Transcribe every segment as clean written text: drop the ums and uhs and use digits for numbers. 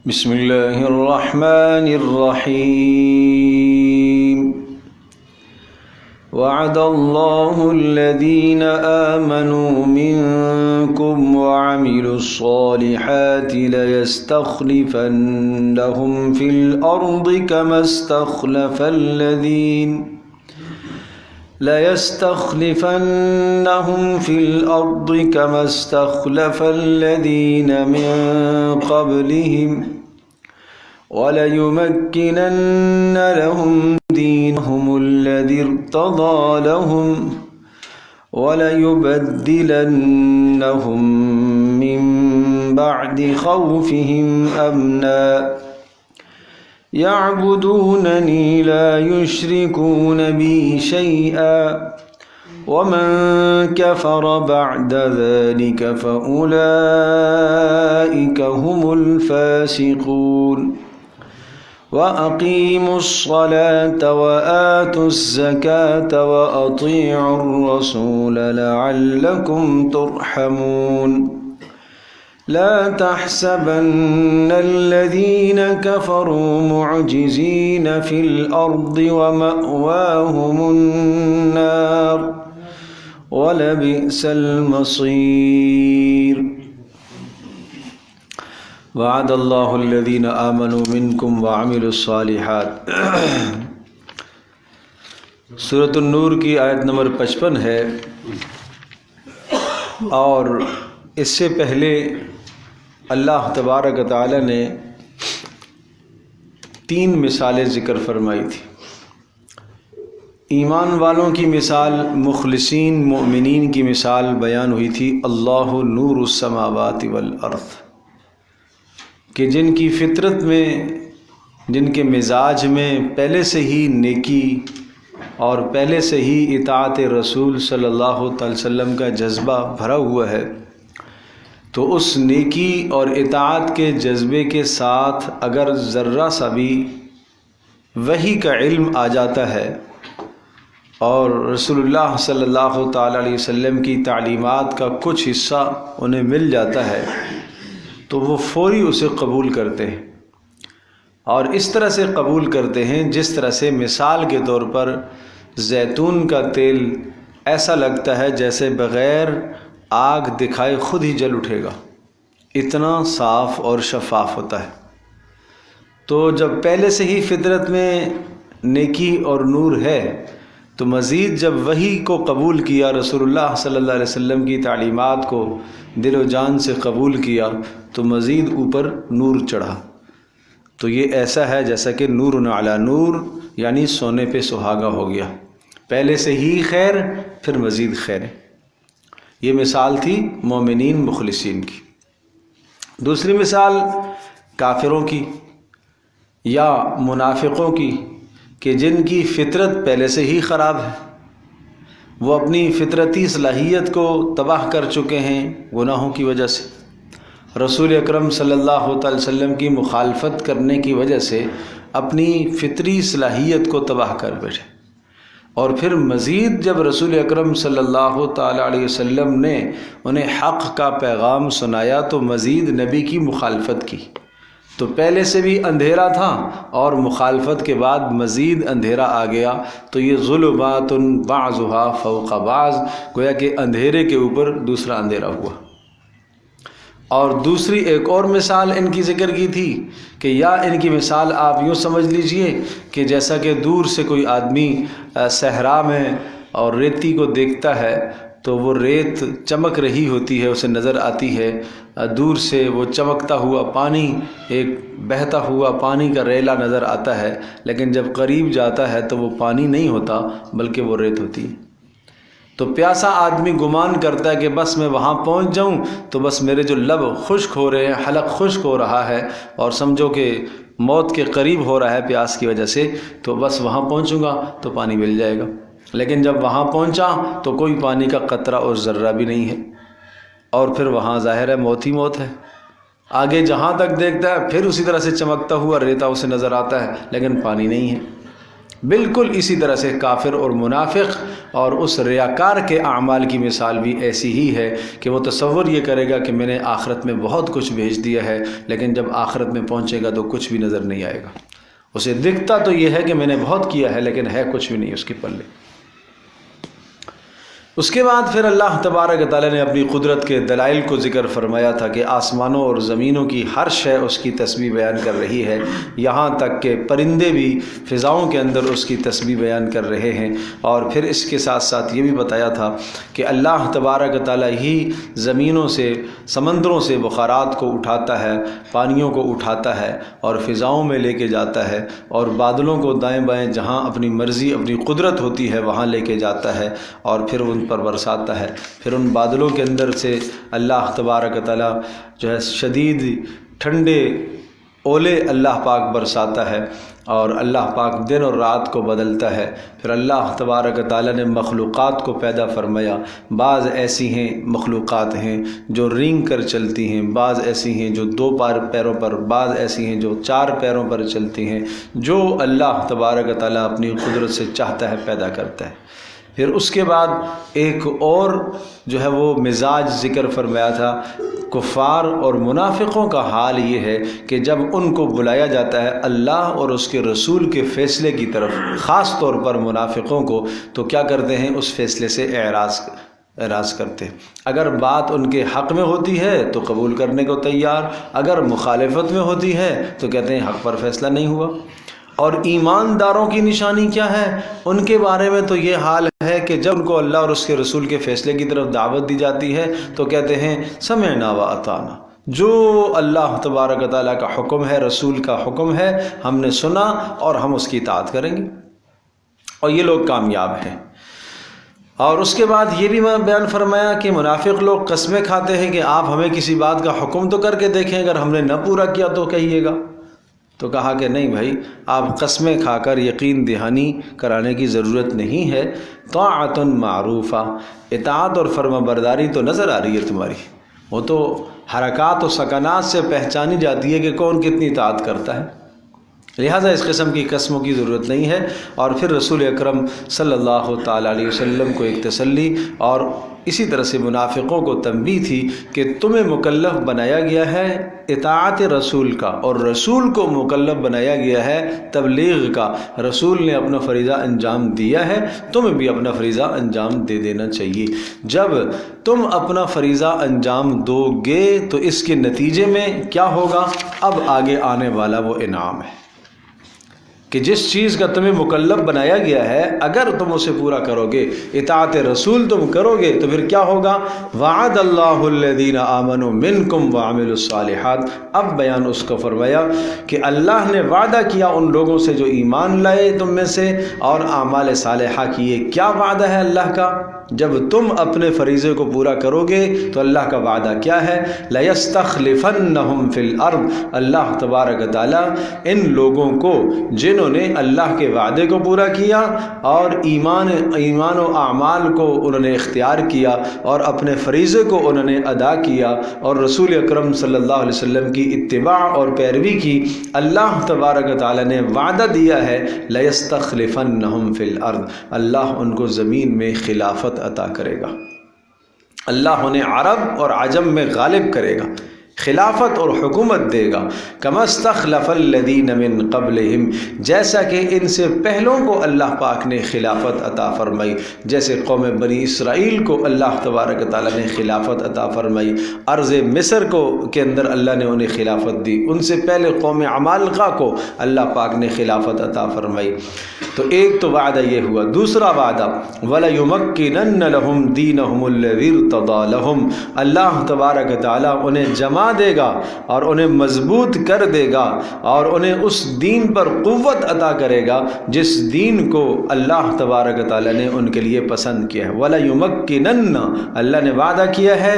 بسم الله الرحمن الرحيم وعد الله الذين آمنوا منكم وعملوا الصالحات ليستخلفنهم في الأرض كما استخلف الذين من قبلهم وليمكنن لهم دينهم الذي ارتضى لهم وليبدلنهم من بعد خوفهم أمنا يعبدونني لا يشركون بي شيئا ومن كفر بعد ذلك فأولئك هم الفاسقون وأقيموا الصلاة وآتوا الزكاة وأطيعوا الرسول لعلكم ترحمون لا تحسبن الذين كفروا معجزين في الأرض ومأواهم النار ولبئس المصير وعد الله الذين آمنوا منكم وعملوا الصالحات سورۃ النور کی آیت نمبر 55 ہے، اور اس سے پہلے اللہ تبارک و تعالی نے 3 مثالیں ذکر فرمائی تھی۔ ایمان والوں کی مثال، مخلصین مومنین کی مثال بیان ہوئی تھی۔ اللہ نور السماوات والارض، کہ جن کی فطرت میں، جن کے مزاج میں پہلے سے ہی نیکی اور پہلے سے ہی اطاعت رسول صلی اللہ علیہ وسلم کا جذبہ بھرا ہوا ہے، تو اس نیکی اور اطاعت کے جذبے کے ساتھ اگر ذرہ سا بھی وحی کا علم آ جاتا ہے اور رسول اللہ صلی اللہ تعالیٰ علیہ وسلم کی تعلیمات کا کچھ حصہ انہیں مل جاتا ہے، تو وہ فوری اسے قبول کرتے ہیں، اور اس طرح سے قبول کرتے ہیں جس طرح سے مثال کے طور پر زیتون کا تیل ایسا لگتا ہے جیسے بغیر آگ دکھائے خود ہی جل اٹھے گا، اتنا صاف اور شفاف ہوتا ہے۔ تو جب پہلے سے ہی فطرت میں نیکی اور نور ہے، تو مزید جب وحی کو قبول کیا، رسول اللہ صلی اللہ علیہ وسلم کی تعلیمات کو دل و جان سے قبول کیا، تو مزید اوپر نور چڑھا۔ تو یہ ایسا ہے جیسا کہ نور علی نور، یعنی سونے پہ سہاگا ہو گیا، پہلے سے ہی خیر پھر مزید خیر۔ یہ مثال تھی مومنین مخلصین کی۔ دوسری مثال کافروں کی یا منافقوں کی، کہ جن کی فطرت پہلے سے ہی خراب ہے، وہ اپنی فطرتی صلاحیت کو تباہ کر چکے ہیں گناہوں کی وجہ سے، رسول اکرم صلی اللہ تعالی وسلم کی مخالفت کرنے کی وجہ سے اپنی فطری صلاحیت کو تباہ کر بیٹھے، اور پھر مزید جب رسول اکرم صلی اللہ تعالیٰ علیہ وسلم نے انہیں حق کا پیغام سنایا تو مزید نبی کی مخالفت کی۔ تو پہلے سے بھی اندھیرا تھا اور مخالفت کے بعد مزید اندھیرا آ گیا، تو یہ ظلمات بعضها فوق بعض، گویا کہ اندھیرے کے اوپر دوسرا اندھیرا ہوا۔ اور دوسری ایک اور مثال ان کی ذکر کی تھی کہ یا ان کی مثال آپ یوں سمجھ لیجئے کہ جیسا کہ دور سے کوئی آدمی صحرا میں اور ریتی کو دیکھتا ہے، تو وہ ریت چمک رہی ہوتی ہے، اسے نظر آتی ہے، دور سے وہ چمکتا ہوا پانی، ایک بہتا ہوا پانی کا ریلا نظر آتا ہے، لیکن جب قریب جاتا ہے تو وہ پانی نہیں ہوتا بلکہ وہ ریت ہوتی ہے۔ تو پیاسا آدمی گمان کرتا ہے کہ بس میں وہاں پہنچ جاؤں تو بس میرے جو لب خشک ہو رہے ہیں، حلق خشک ہو رہا ہے، اور سمجھو کہ موت کے قریب ہو رہا ہے پیاس کی وجہ سے، تو بس وہاں پہنچوں گا تو پانی مل جائے گا۔ لیکن جب وہاں پہنچا تو کوئی پانی کا قطرہ اور ذرہ بھی نہیں ہے، اور پھر وہاں ظاہر ہے موت ہی موت ہے۔ آگے جہاں تک دیکھتا ہے پھر اسی طرح سے چمکتا ہوا ریتا اسے نظر آتا ہے، لیکن پانی نہیں ہے۔ بالکل اسی طرح سے کافر اور منافق اور اس ریاکار کے اعمال کی مثال بھی ایسی ہی ہے کہ وہ تصور یہ کرے گا کہ میں نے آخرت میں بہت کچھ بھیج دیا ہے، لیکن جب آخرت میں پہنچے گا تو کچھ بھی نظر نہیں آئے گا۔ اسے دکھتا تو یہ ہے کہ میں نے بہت کیا ہے، لیکن ہے کچھ بھی نہیں اس کے پلے۔ اس کے بعد پھر اللہ تبارک و تعالیٰ نے اپنی قدرت کے دلائل کو ذکر فرمایا تھا کہ آسمانوں اور زمینوں کی ہر شے اس کی تسبیح بیان کر رہی ہے، یہاں تک کہ پرندے بھی فضاؤں کے اندر اس کی تسبیح بیان کر رہے ہیں۔ اور پھر اس کے ساتھ ساتھ یہ بھی بتایا تھا کہ اللہ تبارک و تعالیٰ ہی زمینوں سے، سمندروں سے بخارات کو اٹھاتا ہے، پانیوں کو اٹھاتا ہے اور فضاؤں میں لے کے جاتا ہے، اور بادلوں کو دائیں بائیں جہاں اپنی مرضی، اپنی قدرت ہوتی ہے وہاں لے کے جاتا ہے اور پھر ان پر برساتا ہے۔ پھر ان بادلوں کے اندر سے اللہ تبارک و تعالیٰ جو ہے شدید ٹھنڈے اولے اللہ پاک برساتا ہے، اور اللہ پاک دن اور رات کو بدلتا ہے۔ پھر اللہ تبارک و تعالیٰ نے مخلوقات کو پیدا فرمایا، بعض ایسی ہیں مخلوقات ہیں جو رینگ کر چلتی ہیں، بعض ایسی ہیں جو 2 پیروں پر، بعض ایسی ہیں جو 4 پیروں پر چلتی ہیں، جو اللہ تبارک و تعالیٰ اپنی قدرت سے چاہتا ہے پیدا کرتا ہے۔ پھر اس کے بعد ایک اور جو ہے وہ مزاج ذکر فرمایا تھا، کفار اور منافقوں کا حال یہ ہے کہ جب ان کو بلایا جاتا ہے اللہ اور اس کے رسول کے فیصلے کی طرف، خاص طور پر منافقوں کو، تو کیا کرتے ہیں؟ اس فیصلے سے اعراض کرتے ہیں۔ اگر بات ان کے حق میں ہوتی ہے تو قبول کرنے کو تیار، اگر مخالفت میں ہوتی ہے تو کہتے ہیں حق پر فیصلہ نہیں ہوا۔ اور ایمانداروں کی نشانی کیا ہے؟ ان کے بارے میں تو یہ حال ہے کہ جب ان کو اللہ اور اس کے رسول کے فیصلے کی طرف دعوت دی جاتی ہے تو کہتے ہیں سمعنا و اطعنا، جو اللہ تبارک و تعالیٰ کا حکم ہے، رسول کا حکم ہے، ہم نے سنا اور ہم اس کی اطاعت کریں گے، اور یہ لوگ کامیاب ہیں۔ اور اس کے بعد یہ بھی بیان فرمایا کہ منافق لوگ قسمیں کھاتے ہیں کہ آپ ہمیں کسی بات کا حکم تو کر کے دیکھیں، اگر ہم نے نہ پورا کیا تو کہیے گا۔ تو کہا کہ نہیں بھائی، آپ قسمیں کھا کر یقین دہانی کرانے کی ضرورت نہیں ہے، طاعۃ معروفہ، اطاعت اور فرما برداری تو نظر آ رہی ہے تمہاری، وہ تو حرکات و سکنات سے پہچانی جاتی ہے کہ کون کتنی اطاعت کرتا ہے، لہٰذا اس قسم کی قسموں کی ضرورت نہیں ہے۔ اور پھر رسول اکرم صلی اللہ تعالیٰ علیہ وسلم کو ایک تسلی اور اسی طرح سے منافقوں کو تنبیہ تھی کہ تمہیں مکلف بنایا گیا ہے اطاعت رسول کا، اور رسول کو مکلف بنایا گیا ہے تبلیغ کا۔ رسول نے اپنا فریضہ انجام دیا ہے، تمہیں بھی اپنا فریضہ انجام دے دینا چاہیے۔ جب تم اپنا فریضہ انجام دو گے تو اس کے نتیجے میں کیا ہوگا؟ اب آگے آنے والا وہ انعام ہے کہ جس چیز کا تمہیں مکلف بنایا گیا ہے اگر تم اسے پورا کرو گے، اطاعت رسول تم کرو گے، تو پھر کیا ہوگا؟ وعد اللہ الذین آمنوا منکم وعملوا الصالحات۔ اب بیان اس کو فرمایا کہ اللہ نے وعدہ کیا ان لوگوں سے جو ایمان لائے تم میں سے اور اعمال صالحہ کیے۔ کیا وعدہ ہے اللہ کا؟ جب تم اپنے فریضے کو پورا کرو گے تو اللہ کا وعدہ کیا ہے؟ لَيَسْتَخْلِفَنَّهُمْ فِي الْأَرْضِ، اللہ تبارک و تعالیٰ ان لوگوں کو جنہوں نے اللہ کے وعدے کو پورا کیا اور ایمان و اعمال کو انہوں نے اختیار کیا اور اپنے فریضے کو انہوں نے ادا کیا اور رسول اکرم صلی اللہ علیہ وسلم کی اتباع اور پیروی کی، اللہ تبارک و تعالیٰ نے وعدہ دیا ہے لَيَسْتَخْلِفَنَّهُمْ فِي الْأَرْضِ، اللہ ان کو زمین میں خلافت عطا کرے گا، اللہ انہیں عرب اور عجم میں غالب کرے گا، خلافت اور حکومت دے گا۔ کما استخلف الذین من قبلہم، جیسا کہ ان سے پہلوں کو اللہ پاک نے خلافت عطا فرمائی، جیسے قوم بنی اسرائیل کو اللہ تبارک تعالیٰ نے خلافت عطا فرمائی، ارض مصر کے اندر اللہ نے انہیں خلافت دی، ان سے پہلے قوم عمالقہ کو اللہ پاک نے خلافت عطا فرمائی۔ تو ایک تو وعدہ یہ ہوا، دوسرا وعدہ وَلَيُمَكِّنَنَّ لَهُمْ دِينَهُمُ الَّذِي ارْتَضَىٰ لَهُمْ، اللہ تبارک تعالیٰ انہیں جمع دے گا اور انہیں مضبوط کر دے گا اور انہیں اس دین پر قوت عطا کرے گا جس دین کو اللہ تبارک تعالیٰ نے ان کے لیے پسند کیا ہے۔ وَلَيُمَكِّنَنَّ، اللہ نے وعدہ کیا ہے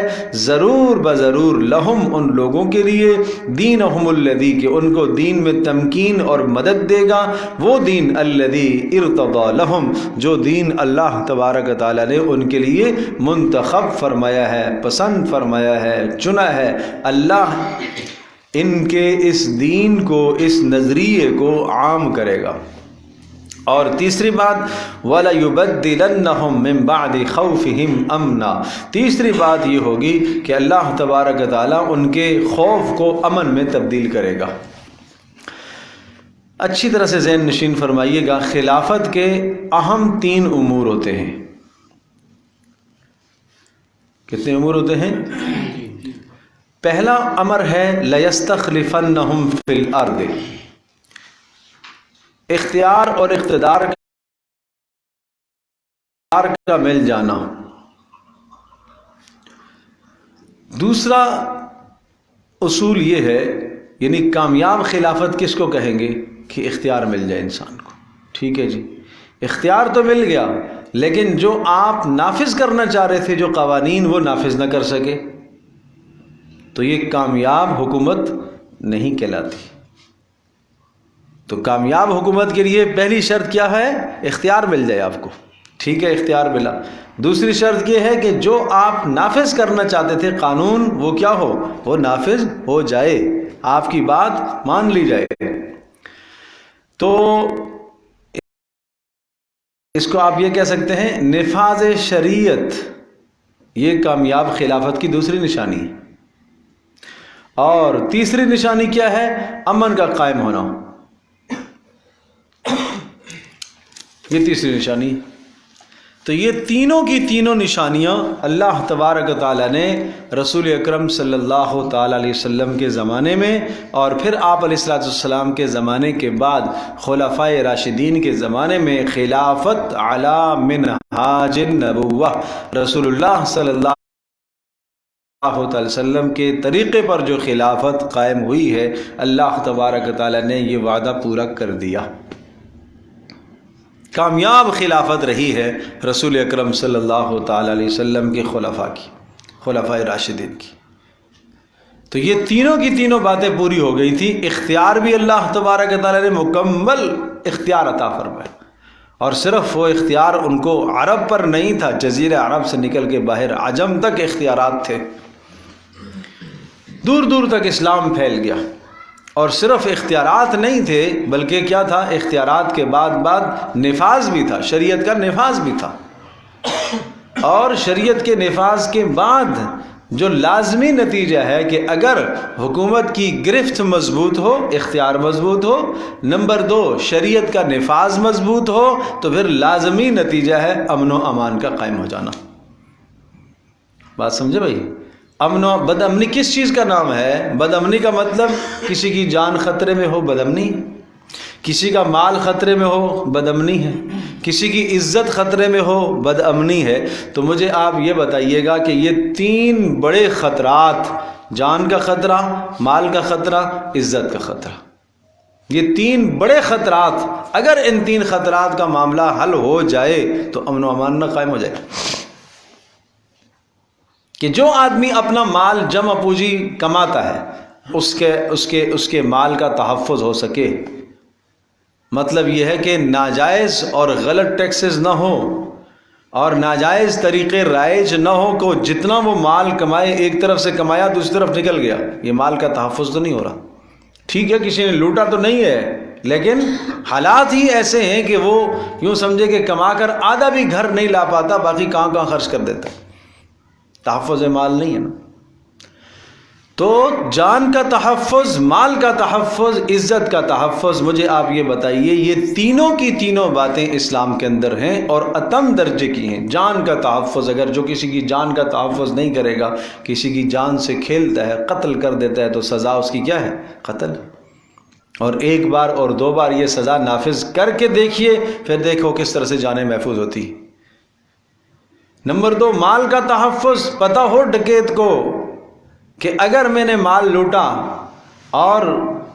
ضرور بضرور لہم، ان لوگوں کے لیے، دینہم الذی، کہ ان کو دین میں تمکین اور مدد دے گا، وہ دین الذی ارتضیٰ لہم، جو دین اللہ تبارک تعالیٰ نے ان کے لیے منتخب فرمایا ہے، پسند فرمایا ہے، چنا ہے۔ اللہ ان کے اس دین کو، اس نظریے کو عام کرے گا، اور تیسری بات وَلَيُبَدِّلَنَّهُم مِّن بَعْدِ خَوْفِهِمْ أَمْنًا، تیسری بات یہ ہوگی کہ اللہ تبارک و تعالیٰ ان کے خوف کو امن میں تبدیل کرے گا۔ اچھی طرح سے ذہن نشین فرمائیے گا، خلافت کے اہم 3 امور ہوتے ہیں۔ کتنے امور ہوتے ہیں؟ پہلا امر ہے لَيَسْتَخْلِفَنَّهُمْ فِي الْأَرْضِ، اختیار اور اقتدار کا مل جانا۔ دوسرا اصول یہ ہے، یعنی کامیاب خلافت کس کو کہیں گے؟ کہ اختیار مل جائے انسان کو۔ ٹھیک ہے جی، اختیار تو مل گیا، لیکن جو آپ نافذ کرنا چاہ رہے تھے، جو قوانین، وہ نافذ نہ کر سکے، تو یہ کامیاب حکومت نہیں کہلاتی۔ تو کامیاب حکومت کے لیے پہلی شرط کیا ہے؟ اختیار مل جائے آپ کو۔ ٹھیک ہے، اختیار ملا۔ دوسری شرط یہ ہے کہ جو آپ نافذ کرنا چاہتے تھے قانون، وہ کیا ہو؟ وہ نافذ ہو جائے، آپ کی بات مان لی جائے۔ تو اس کو آپ یہ کہہ سکتے ہیں نفاذ شریعت، یہ کامیاب خلافت کی دوسری نشانی ہے۔ اور تیسری نشانی کیا ہے؟ امن کا قائم ہونا، یہ تیسری نشانی۔ تو یہ تینوں کی تینوں نشانیاں اللہ تبارک و تعالیٰ نے رسول اکرم صلی اللہ تعالیٰ علیہ وسلم کے زمانے میں، اور پھر آپ علیہ السلام کے زمانے کے بعد خلفائے راشدین کے زمانے میں، خلافت علی منہاج النبوہ، رسول اللہ صلی اللہ علیہ وسلم کے طریقے پر جو خلافت قائم ہوئی ہے، اللہ تبارک و تعالیٰ نے یہ وعدہ پورا کر دیا۔ کامیاب خلافت رہی ہے رسول اکرم صلی اللہ تعالیٰ علیہ وسلم کے خلفاء کی، خلفائے راشدین کی۔ تو یہ تینوں کی تینوں باتیں پوری ہو گئی تھی۔ اختیار بھی اللہ تبارک و تعالیٰ نے مکمل اختیار عطا فرمایا، اور صرف وہ اختیار ان کو عرب پر نہیں تھا، جزیرہ عرب سے نکل کے باہر عجم تک اختیارات تھے، دور دور تک اسلام پھیل گیا۔ اور صرف اختیارات نہیں تھے، بلکہ کیا تھا؟ اختیارات کے بعد نفاذ بھی تھا، شریعت کا نفاذ بھی تھا۔ اور شریعت کے نفاذ کے بعد جو لازمی نتیجہ ہے کہ اگر حکومت کی گرفت مضبوط ہو، اختیار مضبوط ہو، نمبر 2 شریعت کا نفاذ مضبوط ہو، تو پھر لازمی نتیجہ ہے امن و امان کا قائم ہو جانا۔ بات سمجھے بھائی؟ امن و بد امنی کس چیز کا نام ہے؟ بد امنی کا مطلب کسی کی جان خطرے میں ہو، بد امنی، کسی کا مال خطرے میں ہو، بد امنی ہے، کسی کی عزت خطرے میں ہو، بد امنی ہے۔ تو مجھے آپ یہ بتائیے گا کہ یہ 3 بڑے خطرات، جان کا خطرہ، مال کا خطرہ، عزت کا خطرہ، یہ 3 بڑے خطرات، اگر ان 3 خطرات کا معاملہ حل ہو جائے تو امن و امان نہ قائم ہو جائے۔ کہ جو آدمی اپنا مال جمع پوجی کماتا ہے، اس کے مال کا تحفظ ہو سکے، مطلب یہ ہے کہ ناجائز اور غلط ٹیکسز نہ ہو، اور ناجائز طریقے رائج نہ ہو، کہ جتنا وہ مال کمائے، ایک طرف سے کمایا دوسری طرف نکل گیا، یہ مال کا تحفظ تو نہیں ہو رہا۔ ٹھیک ہے، کسی نے لوٹا تو نہیں ہے، لیکن حالات ہی ایسے ہیں کہ وہ یوں سمجھے کہ کما کر آدھا بھی گھر نہیں لا پاتا، باقی کہاں خرچ کر دیتا ہے۔ تحفظ مال نہیں ہے نا۔ تو جان کا تحفظ، مال کا تحفظ، عزت کا تحفظ، مجھے آپ یہ بتائیے، یہ تینوں کی تینوں باتیں اسلام کے اندر ہیں اور اتم درجے کی ہیں۔ جان کا تحفظ، اگر جو کسی کی جان کا تحفظ نہیں کرے گا، کسی کی جان سے کھیلتا ہے، قتل کر دیتا ہے، تو سزا اس کی کیا ہے؟ قتل۔ اور 1 بار اور 2 بار یہ سزا نافذ کر کے دیکھیے، پھر دیکھو کس طرح سے جانیں محفوظ ہوتی۔ نمبر 2 مال کا تحفظ، پتہ ہو ڈکیت کو کہ اگر میں نے مال لوٹا اور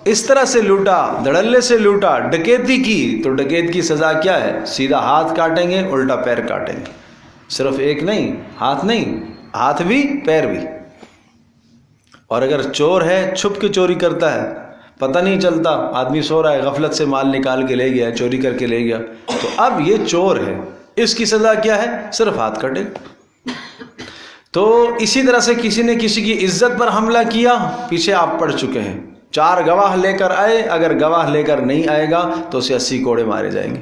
اس طرح سے لوٹا، دھڑلے سے لوٹا، ڈکیتی کی، تو ڈکیت کی سزا کیا ہے؟ سیدھا ہاتھ کاٹیں گے، الٹا پیر کاٹیں گے۔ صرف ایک نہیں، ہاتھ نہیں، ہاتھ بھی پیر بھی۔ اور اگر چور ہے، چھپ کے چوری کرتا ہے، پتہ نہیں چلتا، آدمی سو رہا ہے، غفلت سے مال نکال کے لے گیا، چوری کر کے لے گیا، تو اب یہ چور ہے، اس کی سزا کیا ہے؟ صرف ہاتھ کٹے۔ تو اسی طرح سے کسی نے کسی کی عزت پر حملہ کیا، پیچھے آپ پڑھ چکے ہیں، 4 گواہ لے کر آئے، اگر گواہ لے کر نہیں آئے گا تو اسے 80 کوڑے مارے جائیں گے۔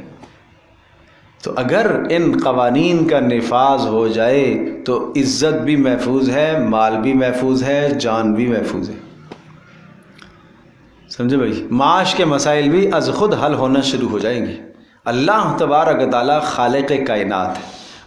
تو اگر ان قوانین کا نفاذ ہو جائے تو عزت بھی محفوظ ہے، مال بھی محفوظ ہے، جان بھی محفوظ ہے. سمجھے بھائی؟ معاش کے مسائل بھی از خود حل ہونا شروع ہو جائیں گے. اللہ تبارک و تعالیٰ خالق کائنات ہے،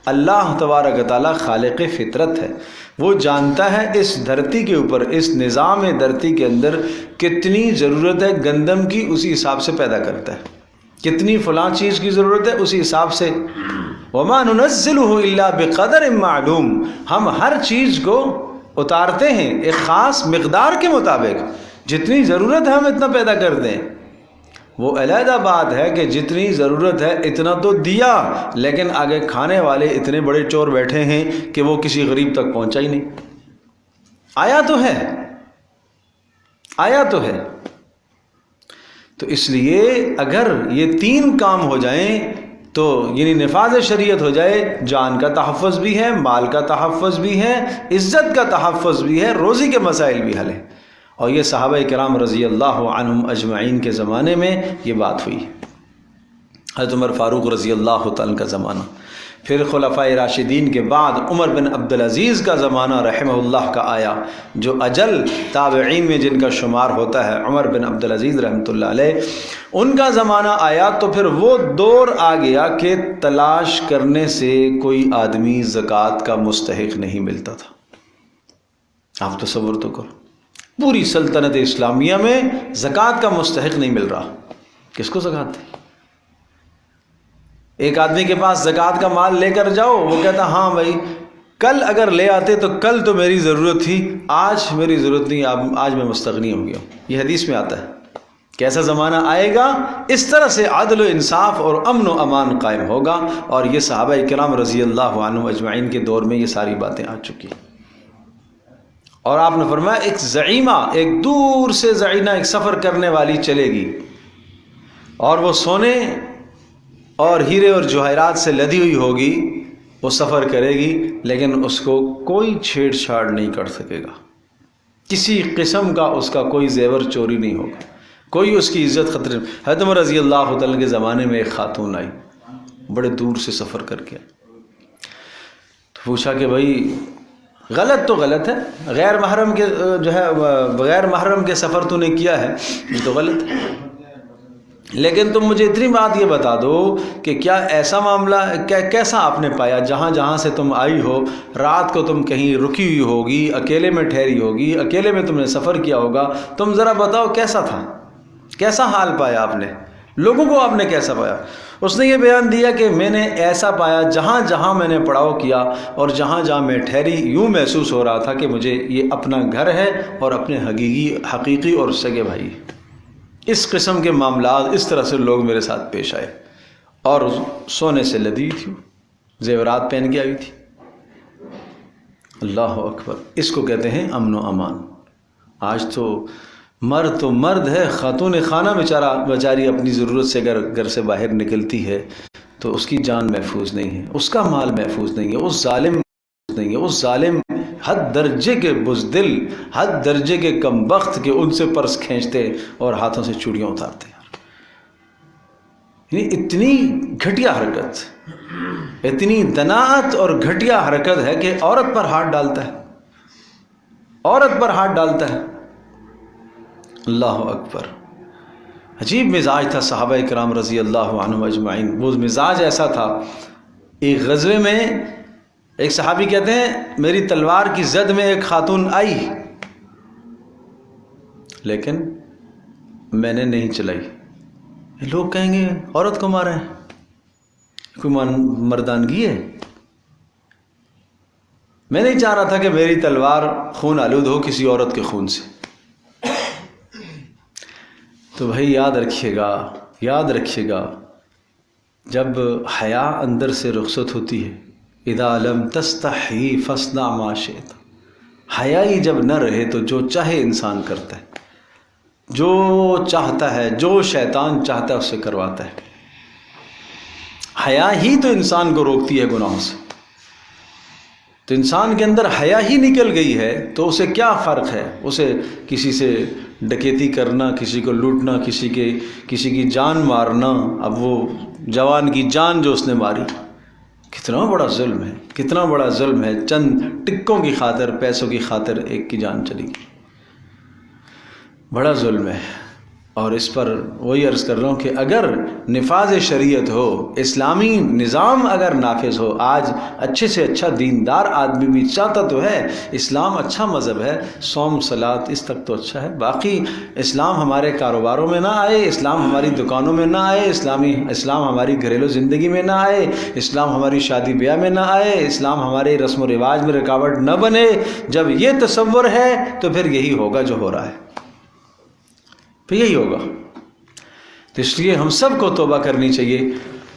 اللہ تبارک و تعالیٰ خالق فطرت ہے. وہ جانتا ہے اس دھرتی کے اوپر، اس نظام دھرتی کے اندر کتنی ضرورت ہے گندم کی، اسی حساب سے پیدا کرتا ہے. کتنی فلاں چیز کی ضرورت ہے اسی حساب سے. وما ننزلہ الا بقدر معلوم، ہم ہر چیز کو اتارتے ہیں ایک خاص مقدار کے مطابق. جتنی ضرورت ہے ہم اتنا پیدا کر دیں. وہ علیحدہ بات ہے کہ جتنی ضرورت ہے اتنا تو دیا، لیکن آگے کھانے والے اتنے بڑے چور بیٹھے ہیں کہ وہ کسی غریب تک پہنچا ہی نہیں. آیا تو ہے، آیا تو ہے. تو اس لیے اگر یہ تین کام ہو جائیں تو یعنی نفاذ شریعت ہو جائے، جان کا تحفظ بھی ہے، مال کا تحفظ بھی ہے، عزت کا تحفظ بھی ہے، روزی کے مسائل بھی حل ہیں. اور یہ صحابہ کرام رضی اللہ عنہم اجمعین کے زمانے میں یہ بات ہوئی. حضرت عمر فاروق رضی اللہ تعالیٰ کا زمانہ، پھر خلفائے راشدین کے بعد عمر بن عبدالعزیز کا زمانہ رحمہ اللہ کا آیا، جو اجل تابعین میں جن کا شمار ہوتا ہے عمر بن عبدالعزیز رحمۃ اللہ علیہ، ان کا زمانہ آیا. تو پھر وہ دور آ گیا کہ تلاش کرنے سے کوئی آدمی زکوٰۃ کا مستحق نہیں ملتا تھا. آپ تصور تو کرو، پوری سلطنت اسلامیہ میں زکوٰۃ کا مستحق نہیں مل رہا. کس کو زکوٰۃ دے؟ ایک آدمی کے پاس زکوٰۃ کا مال لے کر جاؤ، وہ کہتا ہاں بھائی کل اگر لے آتے تو کل تو میری ضرورت تھی، آج میری ضرورت نہیں، آج میں مستغنی ہو گیا. یہ حدیث میں آتا ہے. کیسا زمانہ آئے گا؟ اس طرح سے عدل و انصاف اور امن و امان قائم ہوگا. اور یہ صحابہ کرام رضی اللہ عنہم اجمعین کے دور میں یہ ساری باتیں آ چکی. اور آپ نے فرمایا ایک زعیمہ، ایک دور سے زعینہ ایک سفر کرنے والی چلے گی اور وہ سونے اور ہیرے اور جواہرات سے لدی ہوئی ہوگی، وہ سفر کرے گی لیکن اس کو کوئی چھیڑ چھاڑ نہیں کر سکے گا، کسی قسم کا اس کا کوئی زیور چوری نہیں ہوگا، کوئی اس کی عزت خطرے. حضرت عمر رضی اللہ تعالیٰ کے زمانے میں ایک خاتون آئی، بڑے دور سے سفر کر کے، تو پوچھا کہ بھائی غلط تو غلط ہے، غیر محرم کے جو ہے بغیر محرم کے سفر تو نے کیا ہے، یہ تو غلط ہے، لیکن تم مجھے اتنی بات یہ بتا دو کہ کیا ایسا معاملہ کیسا آپ نے پایا جہاں جہاں سے تم آئی ہو، رات کو تم کہیں رکی ہوئی ہوگی، اکیلے میں ٹھہری ہوگی، اکیلے میں تم نے سفر کیا ہوگا، تم ذرا بتاؤ کیسا تھا، کیسا حال پایا آپ نے، لوگوں کو آپ نے کیسا پایا؟ اس نے یہ بیان دیا کہ میں نے ایسا پایا جہاں جہاں میں نے پڑاؤ کیا اور جہاں جہاں میں ٹھہری، یوں محسوس ہو رہا تھا کہ مجھے یہ اپنا گھر ہے اور اپنے حقیقی اور سگے بھائی. اس قسم کے معاملات اس طرح سے لوگ میرے ساتھ پیش آئے، اور سونے سے لدی تھی، زیورات پہن کے آئی تھی. اللہ اکبر. اس کو کہتے ہیں امن و امان. آج تو مرد ہے، خاتون خانہ بیچاری اپنی ضرورت سے اگر گھر سے باہر نکلتی ہے تو اس کی جان محفوظ نہیں ہے، اس کا مال محفوظ نہیں ہے. اس ظالم حد درجے کے بزدل، حد درجے کے کم بخت کے ان سے پرس کھینچتے اور ہاتھوں سے چوڑیاں اتارتے. یعنی اتنی گھٹیا حرکت، اتنی دناعت اور گھٹیا حرکت ہے کہ عورت پر ہاتھ ڈالتا ہے، عورت پر ہاتھ ڈالتا ہے. اللہ اکبر. عجیب مزاج تھا صحابہ کرام رضی اللہ عنہم اجمعین. وہ مزاج ایسا تھا، ایک غزوے میں ایک صحابی کہتے ہیں میری تلوار کی زد میں ایک خاتون آئی لیکن میں نے نہیں چلائی. لوگ کہیں گے عورت کو مارا ہے، کوئی مردانگی ہے. میں نہیں چاہ رہا تھا کہ میری تلوار خون آلود ہو کسی عورت کے خون سے. تو بھائی یاد رکھیے گا جب حیا اندر سے رخصت ہوتی ہے، اذا لم تستحی فاصنع ما شئت، حیائی جب نہ رہے تو جو چاہے انسان کرتا ہے، جو چاہتا ہے، جو شیطان چاہتا ہے اسے کرواتا ہے. حیا ہی تو انسان کو روکتی ہے گناہوں سے. تو انسان کے اندر حیا ہی نکل گئی ہے تو اسے کیا فرق ہے؟ اسے کسی سے ڈکیتی کرنا، کسی کو لوٹنا، کسی کی جان مارنا، اب وہ جوان کی جان جو اس نے ماری، کتنا بڑا ظلم ہے، کتنا بڑا ظلم ہے، چند ٹکوں کی خاطر، پیسوں کی خاطر ایک کی جان چلی گئی، بڑا ظلم ہے۔ اور اس پر وہی عرض کر رہا ہوں کہ اگر نفاذ شریعت ہو، اسلامی نظام اگر نافذ ہو، آج اچھے سے اچھا دیندار آدمی بھی چاہتا تو ہے، اسلام اچھا مذہب ہے، صوم صلات اس تک تو اچھا ہے، باقی اسلام ہمارے کاروباروں میں نہ آئے، اسلام ہماری دکانوں میں نہ آئے، اسلام ہماری گھریلو زندگی میں نہ آئے، اسلام ہماری شادی بیاہ میں نہ آئے، اسلام ہمارے رسم و رواج میں رکاوٹ نہ بنے، جب یہ تصور ہے تو پھر یہی ہوگا جو ہو رہا ہے، پھر یہی ہوگا۔ تو اس لیے ہم سب کو توبہ کرنی چاہیے۔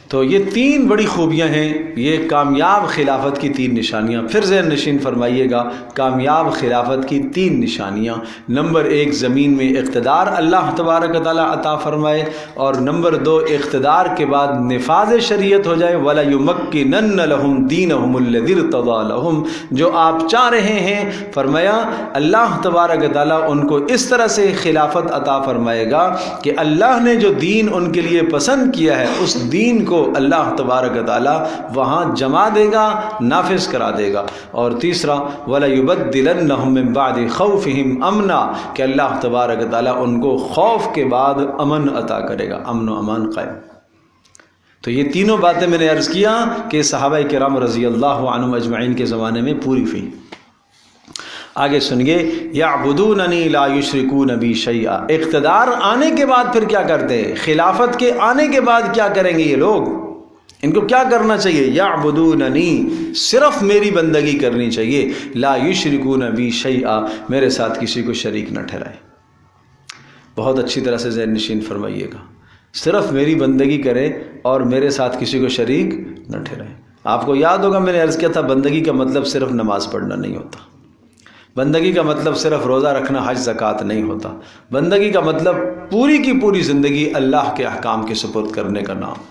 تو یہ تین بڑی خوبیاں ہیں، یہ کامیاب خلافت کی تین نشانیاں، پھر ذہن نشین فرمائیے گا، کامیاب خلافت کی تین نشانیاں۔ نمبر ایک، زمین میں اقتدار اللہ تبارک و تعالیٰ عطا فرمائے، اور نمبر دو، اقتدار کے بعد نفاذ شریعت ہو جائے، وَلَا يُمَكِّنَنَّ لَهُمْ دِينَهُمُ الَّذِي ارْتَضَىٰ لَهُمْ، جو آپ چاہ رہے ہیں، فرمایا اللہ تبارک و تعالیٰ ان کو اس طرح سے خلافت عطا فرمائے گا کہ اللہ نے جو دین ان کے لیے پسند کیا ہے، اس دین کو اللہ تبارک و تعالیٰ وہاں جما دے گا، نافذ کرا دے گا۔ اور تیسرا، وَلَا يُبَدِّلَنَّهُم مِّن بَعْدِ خَوْفِهِمْ أَمْنًا، کہ اللہ تبارک و تعالیٰ ان کو خوف کے بعد امن عطا کرے گا، امن و امان قائم۔ تو یہ تینوں باتیں میں نے عرض کیا کہ صحابہ کرام رضی اللہ عنہم اجمعین کے زمانے میں پوری ہوئی۔ آگے سنیے، یعبدوننی لا یشرکون بی شیئا، اقتدار آنے کے بعد پھر کیا کرتے ہیں؟ خلافت کے آنے کے بعد کیا کریں گے یہ لوگ؟ ان کو کیا کرنا چاہیے؟ یعبدوننی، صرف میری بندگی کرنی چاہیے، لا یشرکون بی شیئا، میرے ساتھ کسی کو شریک نہ ٹھہرائے۔ بہت اچھی طرح سے ذہن نشین فرمائیے گا، صرف میری بندگی کرے اور میرے ساتھ کسی کو شریک نہ ٹھہرائے۔ آپ کو یاد ہوگا میں نے عرض کیا تھا، بندگی کا مطلب صرف نماز پڑھنا نہیں ہوتا، بندگی کا مطلب صرف روزہ رکھنا، حج زکوٰۃ نہیں ہوتا، بندگی کا مطلب پوری کی پوری زندگی اللہ کے احکام کے سپرد کرنے کا نام۔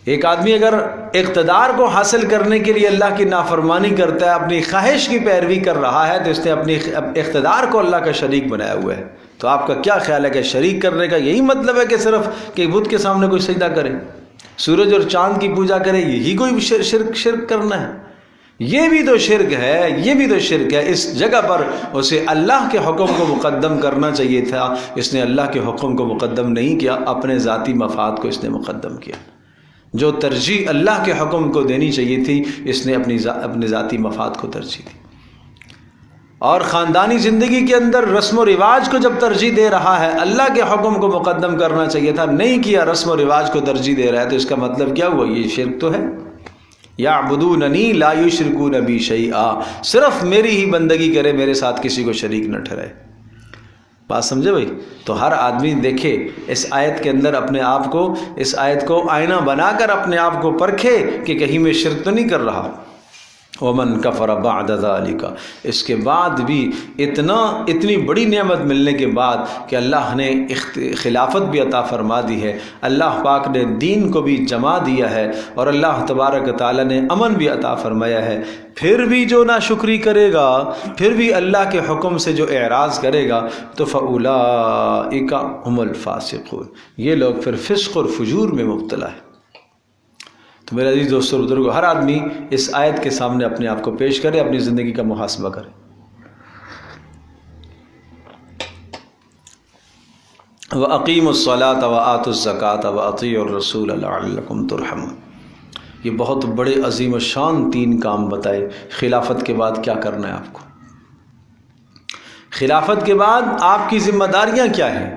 ایک آدمی اگر اقتدار کو حاصل کرنے کے لیے اللہ کی نافرمانی کرتا ہے، اپنی خواہش کی پیروی کر رہا ہے، تو اس نے اپنی اقتدار کو اللہ کا شریک بنایا ہوا ہے۔ تو آپ کا کیا خیال ہے کہ شریک کرنے کا یہی مطلب ہے کہ صرف کہ بت کے سامنے کوئی سجدہ کرے، سورج اور چاند کی پوجا کرے، یہی کوئی شرک کرنا ہے؟ یہ بھی تو شرک ہے، یہ بھی تو شرک ہے۔ اس جگہ پر اسے اللہ کے حکم کو مقدم کرنا چاہیے تھا، اس نے اللہ کے حکم کو مقدم نہیں کیا، اپنے ذاتی مفاد کو اس نے مقدم کیا۔ جو ترجیح اللہ کے حکم کو دینی چاہیے تھی، اس نے اپنے ذاتی مفاد کو ترجیح دی۔ اور خاندانی زندگی کے اندر رسم و رواج کو جب ترجیح دے رہا ہے، اللہ کے حکم کو مقدم کرنا چاہیے تھا، نہیں کیا، رسم و رواج کو ترجیح دے رہا ہے، تو اس کا مطلب کیا ہوا؟ یہ شرک تو ہے۔ یعبدوننی لا یشرکون بی شیئا، صرف میری ہی بندگی کرے، میرے ساتھ کسی کو شریک نہ ٹھہرائے۔ بات سمجھے بھائی؟ تو ہر آدمی دیکھے اس آیت کے اندر اپنے آپ کو، اس آیت کو آئینہ بنا کر اپنے آپ کو پرکھے کہ کہیں میں شرک تو نہیں کر رہا۔ ومن کفر بعد ذلک، اس کے بعد بھی اتنی بڑی نعمت ملنے کے بعد کہ اللہ نے خلافت بھی عطا فرما دی ہے، اللہ پاک نے دین کو بھی جما دیا ہے، اور اللہ تبارک تعالیٰ نے امن بھی عطا فرمایا ہے، پھر بھی جو ناشکری کرے گا، پھر بھی اللہ کے حکم سے جو اعراض کرے گا، تو فاولئک هم الفاسقون، یہ لوگ پھر فسق اور فجور میں مبتلا ہے۔ تو میرے عزیز دوستوں اور بزرگوں، ہر آدمی اس آیت کے سامنے اپنے آپ کو پیش کرے، اپنی زندگی کا محاسبہ کرے۔ وَأَقِیمُوا الصَّلَاةَ وَآتُوا الزَّکَاةَ وَأَطِیعُوا الرَّسُولَ لَعَلَّکُمْ تُرْحَمُونَ، یہ بہت بڑے عظیم الشان تین کام بتائے۔ خلافت کے بعد کیا کرنا ہے آپ کو؟ خلافت کے بعد آپ کی ذمہ داریاں کیا ہیں؟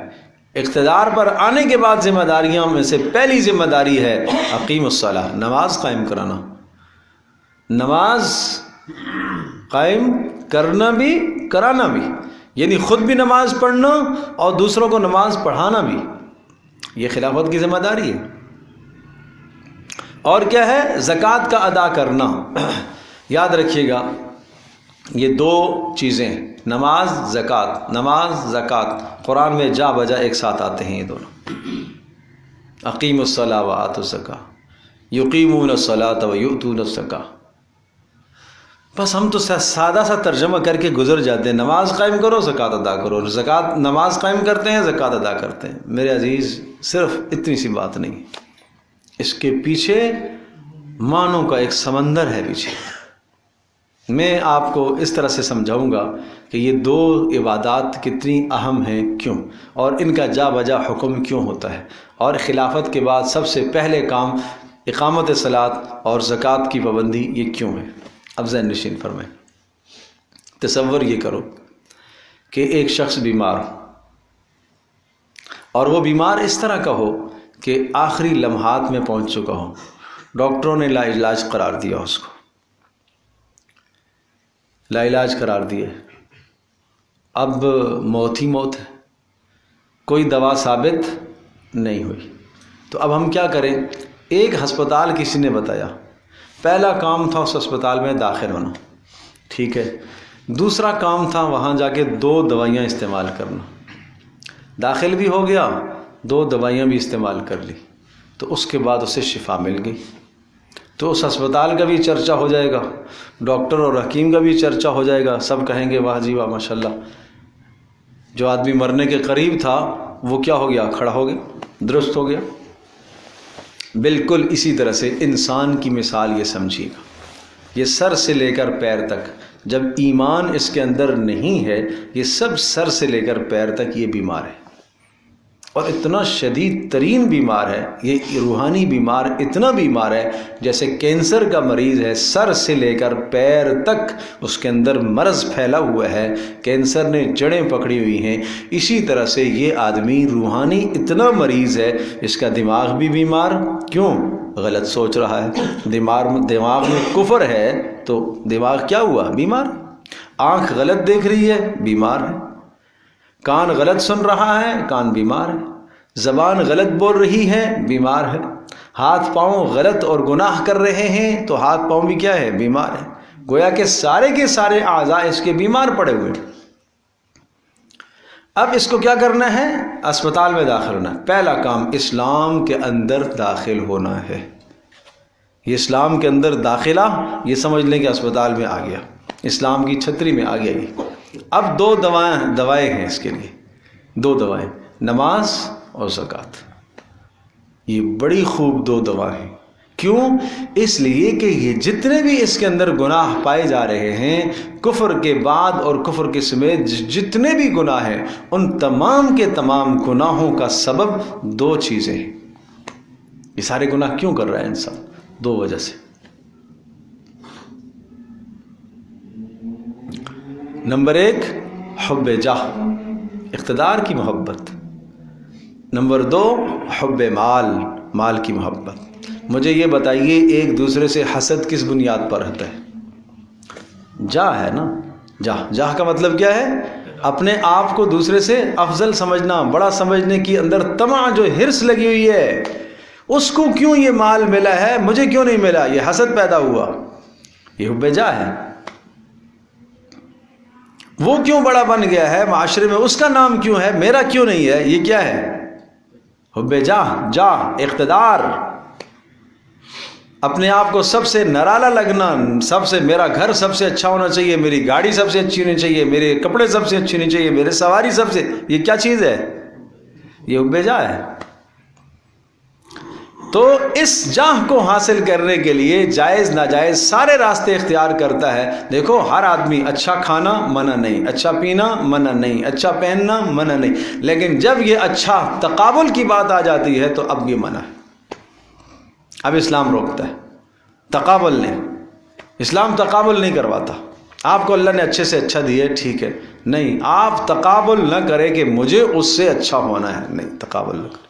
اقتدار پر آنے کے بعد ذمہ داریاں میں سے پہلی ذمہ داری ہے اقیم الصلاۃ، نماز قائم کرانا۔ نماز قائم کرنا بھی، کرانا بھی، یعنی خود بھی نماز پڑھنا اور دوسروں کو نماز پڑھانا بھی، یہ خلافت کی ذمہ داری ہے۔ اور کیا ہے؟ زکوٰۃ کا ادا کرنا۔ یاد رکھیے گا یہ دو چیزیں، نماز زکوٰۃ، نماز زکوٰۃ، قرآن میں جا بجا ایک ساتھ آتے ہیں یہ دونوں۔ اقیم الصلاۃ وآتوا الزکاۃ، یقیمون الصلاۃ ویؤتون الزکاۃ۔ بس ہم تو سادہ سا ترجمہ کر کے گزر جاتے ہیں، نماز قائم کرو زکوٰۃ ادا کرو، نماز قائم کرتے ہیں زکوٰۃ ادا کرتے ہیں۔ میرے عزیز صرف اتنی سی بات نہیں، اس کے پیچھے معنوں کا ایک سمندر ہے پیچھے۔ میں آپ کو اس طرح سے سمجھاؤں گا کہ یہ دو عبادات کتنی اہم ہیں، کیوں، اور ان کا جا بجا حکم کیوں ہوتا ہے، اور خلافت کے بعد سب سے پہلے کام اقامت صلاۃ اور زکوٰۃ کی پابندی یہ کیوں ہے۔ اب ذہن نشین فرمائیں، تصور یہ کرو کہ ایک شخص بیمار ہو، اور وہ بیمار اس طرح کا ہو کہ آخری لمحات میں پہنچ چکا ہو، ڈاکٹروں نے لا علاج قرار دیا، اس کو لا علاج قرار دیے، اب موت ہی موت ہے، کوئی دوا ثابت نہیں ہوئی، تو اب ہم کیا کریں؟ ایک ہسپتال کسی نے بتایا، پہلا کام تھا اس ہسپتال میں داخل ہونا، ٹھیک ہے، دوسرا کام تھا وہاں جا کے 2 دوائیاں استعمال کرنا، داخل بھی ہو گیا، 2 دوائیاں بھی استعمال کر لی، تو اس کے بعد اسے شفا مل گئی، تو اس ہسپتال کا بھی چرچا ہو جائے گا، ڈاکٹر اور حکیم کا بھی چرچا ہو جائے گا، سب کہیں گے واہ جی واہ ماشاءاللہ، جو آدمی مرنے کے قریب تھا وہ کیا ہو گیا؟ کھڑا ہو گیا، درست ہو گیا۔ بالکل اسی طرح سے انسان کی مثال یہ سمجھیے گا، یہ سر سے لے کر پیر تک، جب ایمان اس کے اندر نہیں ہے، یہ سب سر سے لے کر پیر تک یہ بیمار ہے، اور اتنا شدید ترین بیمار ہے، یہ روحانی بیمار اتنا بیمار ہے جیسے کینسر کا مریض ہے، سر سے لے کر پیر تک اس کے اندر مرض پھیلا ہوا ہے، کینسر نے جڑیں پکڑی ہوئی ہیں، اسی طرح سے یہ آدمی روحانی اتنا مریض ہے، اس کا دماغ بھی بیمار، کیوں؟ غلط سوچ رہا ہے، دماغ میں کفر ہے تو دماغ کیا ہوا؟ بیمار۔ آنکھ غلط دیکھ رہی ہے، بیمار ہے، کان غلط سن رہا ہے، کان بیمار ہے، زبان غلط بول رہی ہے، بیمار ہے، ہاتھ پاؤں غلط اور گناہ کر رہے ہیں تو ہاتھ پاؤں بھی کیا ہے؟ بیمار ہے، گویا کہ سارے کے سارے اعضاء اس کے بیمار پڑے ہوئے ہیں۔ اب اس کو کیا کرنا ہے؟ اسپتال میں داخل ہونا ہے، پہلا کام اسلام کے اندر داخل ہونا ہے، یہ اسلام کے اندر داخلہ، یہ سمجھ لیں کہ اسپتال میں آ گیا، اسلام کی چھتری میں آ گیا یہ۔ اب 2 دوائیں ہیں اس کے لیے، 2 دوائیں، نماز اور زکوٰۃ، یہ بڑی خوب 2 دوائیں ہیں، کیوں؟ اس لیے کہ یہ جتنے بھی اس کے اندر گناہ پائے جا رہے ہیں، کفر کے بعد اور کفر کے سمیت جتنے بھی گناہ ہیں، ان تمام کے تمام گناہوں کا سبب 2 چیزیں ہیں۔ یہ سارے گناہ کیوں کر رہا ہے انسان؟ 2 وجہ سے۔ نمبر 1 حب جاہ، اقتدار کی محبت، نمبر 2 حب مال کی محبت۔ مجھے یہ بتائیے ایک دوسرے سے حسد کس بنیاد پر رہتا ہے؟ جاہ ہے نا، جاہ کا مطلب کیا ہے؟ اپنے آپ کو دوسرے سے افضل سمجھنا، بڑا سمجھنے کی اندر طمع جو حرص لگی ہوئی ہے، اس کو کیوں یہ مال ملا ہے، مجھے کیوں نہیں ملا، یہ حسد پیدا ہوا، یہ حب جاہ ہے۔ وہ کیوں بڑا بن گیا ہے معاشرے میں، اس کا نام کیوں ہے، میرا کیوں نہیں ہے، یہ کیا ہے؟ حب جاہ، اقتدار، اپنے آپ کو سب سے نرالا لگنا، سب سے میرا گھر سب سے اچھا ہونا چاہیے، میری گاڑی سب سے اچھی ہونی چاہیے، میرے کپڑے سب سے اچھی ہونی چاہیے، میرے سواری سب سے، یہ کیا چیز ہے؟ یہ حب جاہ ہے۔ تو اس جاہ کو حاصل کرنے کے لیے جائز ناجائز سارے راستے اختیار کرتا ہے۔ دیکھو ہر آدمی، اچھا کھانا منع نہیں، اچھا پینا منع نہیں، اچھا پہننا منع نہیں، لیکن جب یہ اچھا تقابل کی بات آ جاتی ہے تو اب یہ منع ہے، اب اسلام روکتا ہے، تقابل نہیں، اسلام تقابل نہیں کرواتا۔ آپ کو اللہ نے اچھے سے اچھا دیا ہے، ٹھیک ہے، نہیں، آپ تقابل نہ کریں کہ مجھے اس سے اچھا ہونا ہے، نہیں، تقابل نہ کریں۔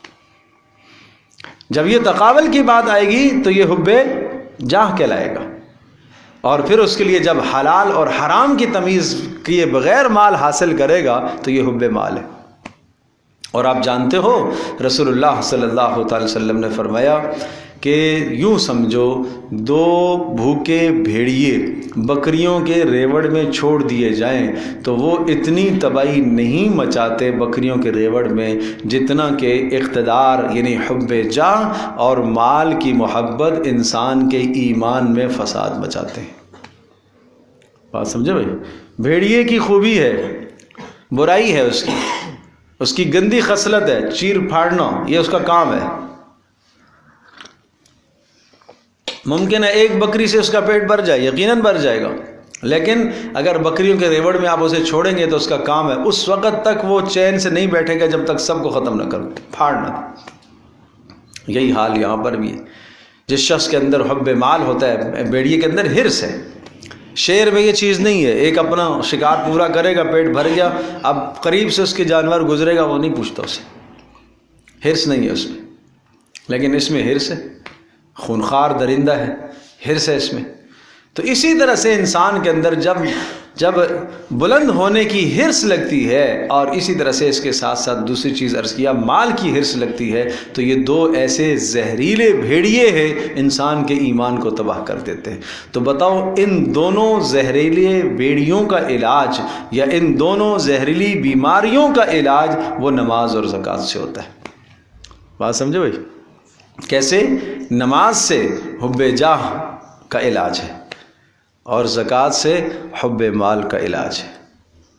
جب یہ تقابل کی بات آئے گی تو یہ حب جاہ کہلائے گا، اور پھر اس کے لیے جب حلال اور حرام کی تمیز کیے بغیر مال حاصل کرے گا تو یہ حب مال ہے۔ اور آپ جانتے ہو رسول اللہ صلی اللہ تعالی وسلم نے فرمایا کہ یوں سمجھو 2 بھوکے بھیڑیے بکریوں کے ریوڑ میں چھوڑ دیے جائیں تو وہ اتنی تباہی نہیں مچاتے بکریوں کے ریوڑ میں جتنا کہ اقتدار یعنی حب جاہ اور مال کی محبت انسان کے ایمان میں فساد مچاتے ہیں۔ بات سمجھے بھائی؟ بھیڑیے کی خوبی ہے، برائی ہے اس کی گندی خصلت ہے چیر پھاڑنا، یہ اس کا کام ہے۔ ممکن ہے ایک بکری سے اس کا پیٹ بھر جائے، یقیناً بھر جائے گا، لیکن اگر بکریوں کے ریوڑ میں آپ اسے چھوڑیں گے تو اس کا کام ہے اس وقت تک وہ چین سے نہیں بیٹھے گا جب تک سب کو ختم نہ کرو، پھاڑنا۔ یہی حال یہاں پر بھی ہے۔ جس شخص کے اندر حب مال ہوتا ہے، بھیڑیے کے اندر حرص ہے۔ شیر میں یہ چیز نہیں ہے، ایک اپنا شکار پورا کرے گا، پیٹ بھر گیا، اب قریب سے اس کے جانور گزرے گا وہ نہیں پوچھتا اسے، حرص نہیں ہے اس میں۔ لیکن اس میں حرص ہے، خونخوار درندہ ہے، حرص ہے اس میں۔ تو اسی طرح سے انسان کے اندر جب بلند ہونے کی حرص لگتی ہے، اور اسی طرح سے اس کے ساتھ ساتھ دوسری چیز عرض کیا، مال کی حرص لگتی ہے، تو یہ دو ایسے زہریلے بھیڑیے ہیں انسان کے ایمان کو تباہ کر دیتے ہیں۔ تو بتاؤ ان دونوں زہریلے بھیڑیوں کا علاج، یا ان دونوں زہریلی بیماریوں کا علاج وہ نماز اور زکوٰۃ سے ہوتا ہے۔ بات سمجھے بھائی؟ کیسے؟ نماز سے حب جاہ کا علاج ہے، اور زکوٰۃ سے حب مال کا علاج ہے۔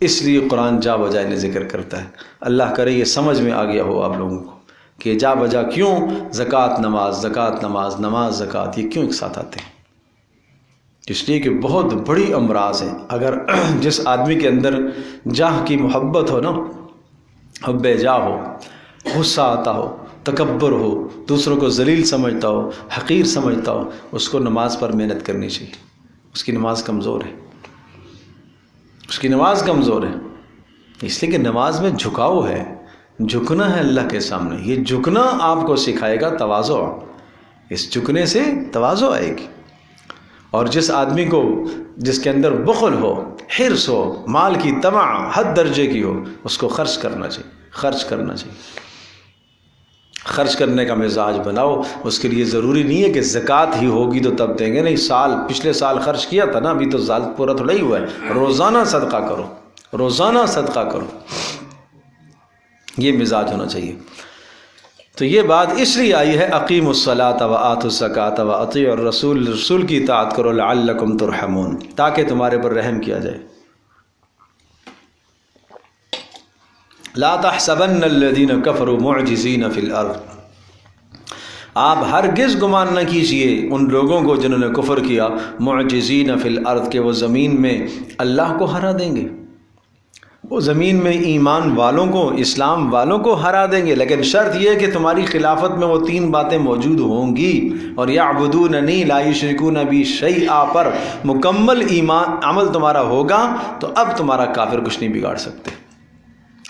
اس لیے قرآن جا بجا نے ذکر کرتا ہے۔ اللہ کرے یہ سمجھ میں آ گیا ہو آپ لوگوں کو کہ جا بجا کیوں زکوٰۃ نماز، زکوٰۃ نماز، نماز زکوٰۃ یہ کیوں ایک ساتھ آتے ہیں۔ اس لیے کہ بہت بڑی امراض ہیں۔ اگر جس آدمی کے اندر جاہ کی محبت ہو نا، حب جاہ ہو، غصہ آتا ہو، تکبر ہو، دوسروں کو ذلیل سمجھتا ہو، حقیر سمجھتا ہو، اس کو نماز پر محنت کرنی چاہیے۔ اس کی نماز کمزور ہے، اس کی نماز کمزور ہے، اس لیے کہ نماز میں جھکاؤ ہے، جھکنا ہے اللہ کے سامنے۔ یہ جھکنا آپ کو سکھائے گا تواضع، اس جھکنے سے تواضع آئے گی۔ اور جس آدمی کو جس کے اندر بخل ہو، حرص ہو، مال کی طمع حد درجے کی ہو، اس کو خرچ کرنا چاہیے، خرچ کرنا چاہیے، خرچ کرنے کا مزاج بناؤ۔ اس کے لیے ضروری نہیں ہے کہ زکوٰۃ ہی ہوگی تو تب دیں گے، نہیں، پچھلے سال خرچ کیا تھا نا، ابھی تو سال پورا تھوڑا ہی ہوا ہے، روزانہ صدقہ کرو، روزانہ صدقہ کرو، یہ مزاج ہونا چاہیے۔ تو یہ بات اس لیے آئی ہے اقیموا الصلاۃ وآتوا الزکاۃ واطیعوا الرسول، رسول کی اطاعت کرو، لعلکم ترحمون، تاکہ تمہارے پر رحم کیا جائے۔ لا تحسبن الذین کفروا معجزین فی الارض، آپ ہرگز گمان نہ کیجئے ان لوگوں کو جنہوں نے کفر کیا، معجزین فی الارض، کہ وہ زمین میں اللہ کو ہرا دیں گے، وہ زمین میں ایمان والوں کو، اسلام والوں کو ہرا دیں گے، لیکن شرط یہ ہے کہ تمہاری خلافت میں وہ تین باتیں موجود ہوں گی، اور یعبدوننی لا یشرکون بی شیئا پر مکمل ایمان عمل تمہارا ہوگا، تو اب تمہارا کافر کچھ نہیں بگاڑ سکتے۔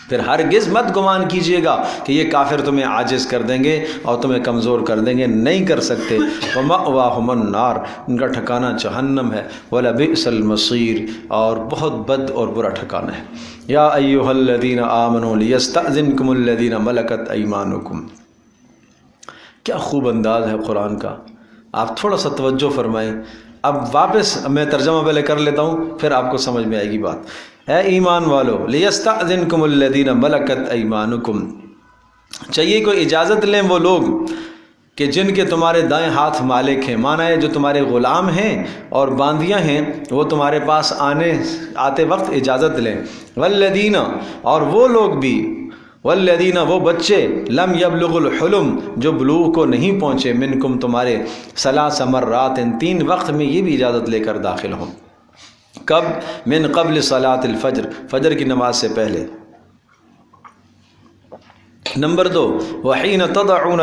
پھر ہرگز مت گمان کیجئے گا کہ یہ کافر تمہیں عاجز کر دیں گے اور تمہیں کمزور کر دیں گے، نہیں کر سکتے۔ وَمَأْوَاهُمُ النَّارُ، ان کا ٹھکانہ جہنم ہے، وَلَبِئْسَ الْمَصِيرُ، اور بہت بد اور برا ٹھکانہ ہے۔ یا ایھا الذین آمنوا لیستأذنکم الذین ملکت ایمانکم، کیا خوب انداز ہے قرآن کا، آپ تھوڑا سا توجہ فرمائیں۔ اب واپس میں ترجمہ پہلے کر لیتا ہوں، پھر آپ کو سمجھ میں آئے گی بات۔ اے ایمان والو، لیستأذنکم الذین ملکت ایمانکم، چاہیے کوئی اجازت لیں وہ لوگ کہ جن کے تمہارے دائیں ہاتھ مالک ہیں، مانا ہے جو تمہارے غلام ہیں اور باندیاں ہیں، وہ تمہارے پاس آتے وقت اجازت لیں۔ والذین، اور وہ لوگ بھی، والذین، وہ بچے، لم یبلغ الحلم، جو بلوغ کو نہیں پہنچے، منکم، تمہارے، ثلاث مرات، تین وقت میں یہ بھی اجازت لے کر داخل ہوں۔ کب؟ من قبل صلاۃ الفجر، فجر کی نماز سے پہلے۔ نمبر 2، وحین تضعون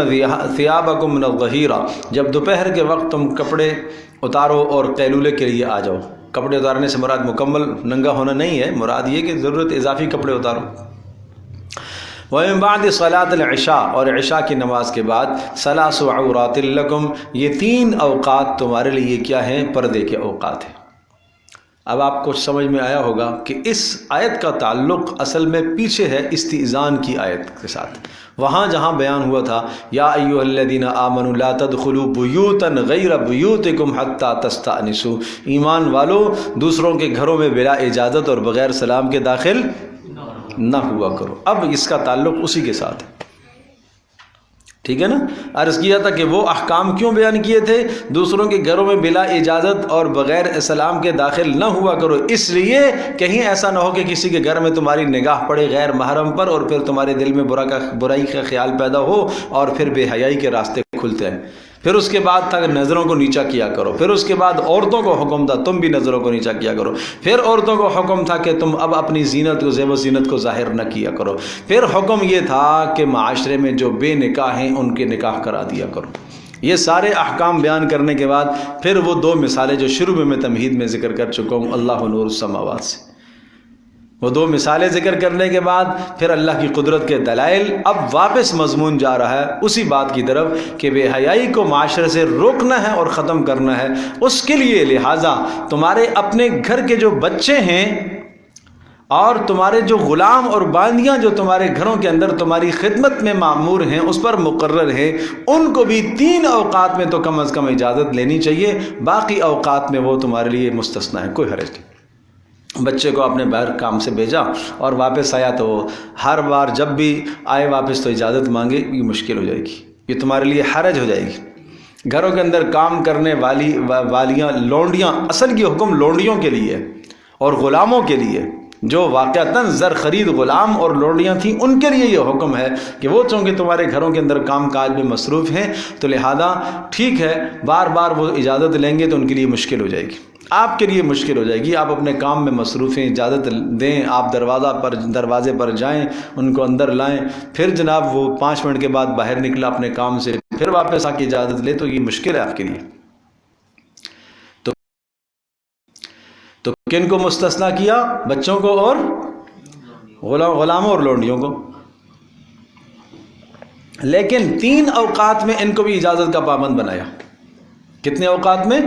ثیابکم من الظہیرہ، جب دوپہر کے وقت تم کپڑے اتارو اور قیلولے کے لیے آ جاؤ۔ کپڑے اتارنے سے مراد مکمل ننگا ہونا نہیں ہے، مراد یہ کہ ضرورت اضافی کپڑے اتارو۔ ومن بعد صلاۃ العشاء، اور عشاء کی نماز کے بعد، ثلاث عورات لکم، یہ تین اوقات تمہارے لیے کیا ہیں؟ پردے کے اوقات ہیں۔ اب آپ کو سمجھ میں آیا ہوگا کہ اس آیت کا تعلق اصل میں پیچھے ہے استئذان کی آیت کے ساتھ، وہاں جہاں بیان ہوا تھا یا ایھا الذین آمنوا لا تدخلوا بیوتا غیر بیوتکم حتی تستأنسوا، ایمان والو دوسروں کے گھروں میں بلا اجازت اور بغیر سلام کے داخل نہ ہوا کرو۔ اب اس کا تعلق اسی کے ساتھ ہے۔ ٹھیک ہے نا. عرض کیا تھا کہ وہ احکام کیوں بیان کیے تھے؟ دوسروں کے گھروں میں بلا اجازت اور بغیر سلام کے داخل نہ ہوا کرو، اس لیے کہیں ایسا نہ ہو کہ کسی کے گھر میں تمہاری نگاہ پڑے غیر محرم پر اور پھر تمہارے دل میں برائی کا خیال پیدا ہو اور پھر بے حیائی کے راستے کھلتے ہیں. پھر اس کے بعد تھا نظروں کو نیچا کیا کرو. پھر اس کے بعد عورتوں کو حکم تھا تم بھی نظروں کو نیچا کیا کرو. پھر عورتوں کو حکم تھا کہ تم اب اپنی زینت کو، زیب و زینت کو ظاہر نہ کیا کرو. پھر حکم یہ تھا کہ معاشرے میں جو بے نکاح ہیں ان کے نکاح کرا دیا کرو. یہ سارے احکام بیان کرنے کے بعد پھر وہ دو مثالیں جو شروع میں تمہید میں ذکر کر چکا ہوں اللہ نور السماوات سے، وہ دو مثالیں ذکر کرنے کے بعد پھر اللہ کی قدرت کے دلائل. اب واپس مضمون جا رہا ہے اسی بات کی طرف کہ بے حیائی کو معاشرے سے روکنا ہے اور ختم کرنا ہے. اس کے لیے لہٰذا تمہارے اپنے گھر کے جو بچے ہیں اور تمہارے جو غلام اور باندیاں جو تمہارے گھروں کے اندر تمہاری خدمت میں مامور ہیں، اس پر مقرر ہیں، ان کو بھی 3 اوقات میں تو کم از کم اجازت لینی چاہیے. باقی اوقات میں وہ تمہارے لیے مستثنی ہے، کوئی حرج نہیں. بچے کو اپنے باہر کام سے بھیجا اور واپس آیا تو ہر بار جب بھی آئے واپس تو اجازت مانگے، یہ مشکل ہو جائے گی، یہ تمہارے لیے حرج ہو جائے گی. گھروں کے اندر کام کرنے والیاں لونڈیاں، اصل یہ حکم لونڈیوں کے لیے اور غلاموں کے لیے، جو واقعتاً زر خرید غلام اور لونڈیاں تھیں ان کے لیے یہ حکم ہے کہ وہ چونکہ تمہارے گھروں کے اندر کام کاج میں مصروف ہیں تو لہذا ٹھیک ہے بار بار وہ اجازت لیں گے تو ان کے لیے مشکل ہو جائے گی، آپ کے لیے مشکل ہو جائے گی. آپ اپنے کام میں مصروف ہیں، اجازت دیں، آپ دروازے پر جائیں، ان کو اندر لائیں، پھر جناب وہ 5 منٹ کے بعد باہر نکلا اپنے کام سے پھر واپس آ کے اجازت لے تو یہ مشکل ہے آپ کے لیے. تو کن کو مستثنیٰ کیا؟ بچوں کو اور غلاموں اور لونڈیوں کو. لیکن 3 اوقات میں ان کو بھی اجازت کا پابند بنایا. کتنے اوقات میں؟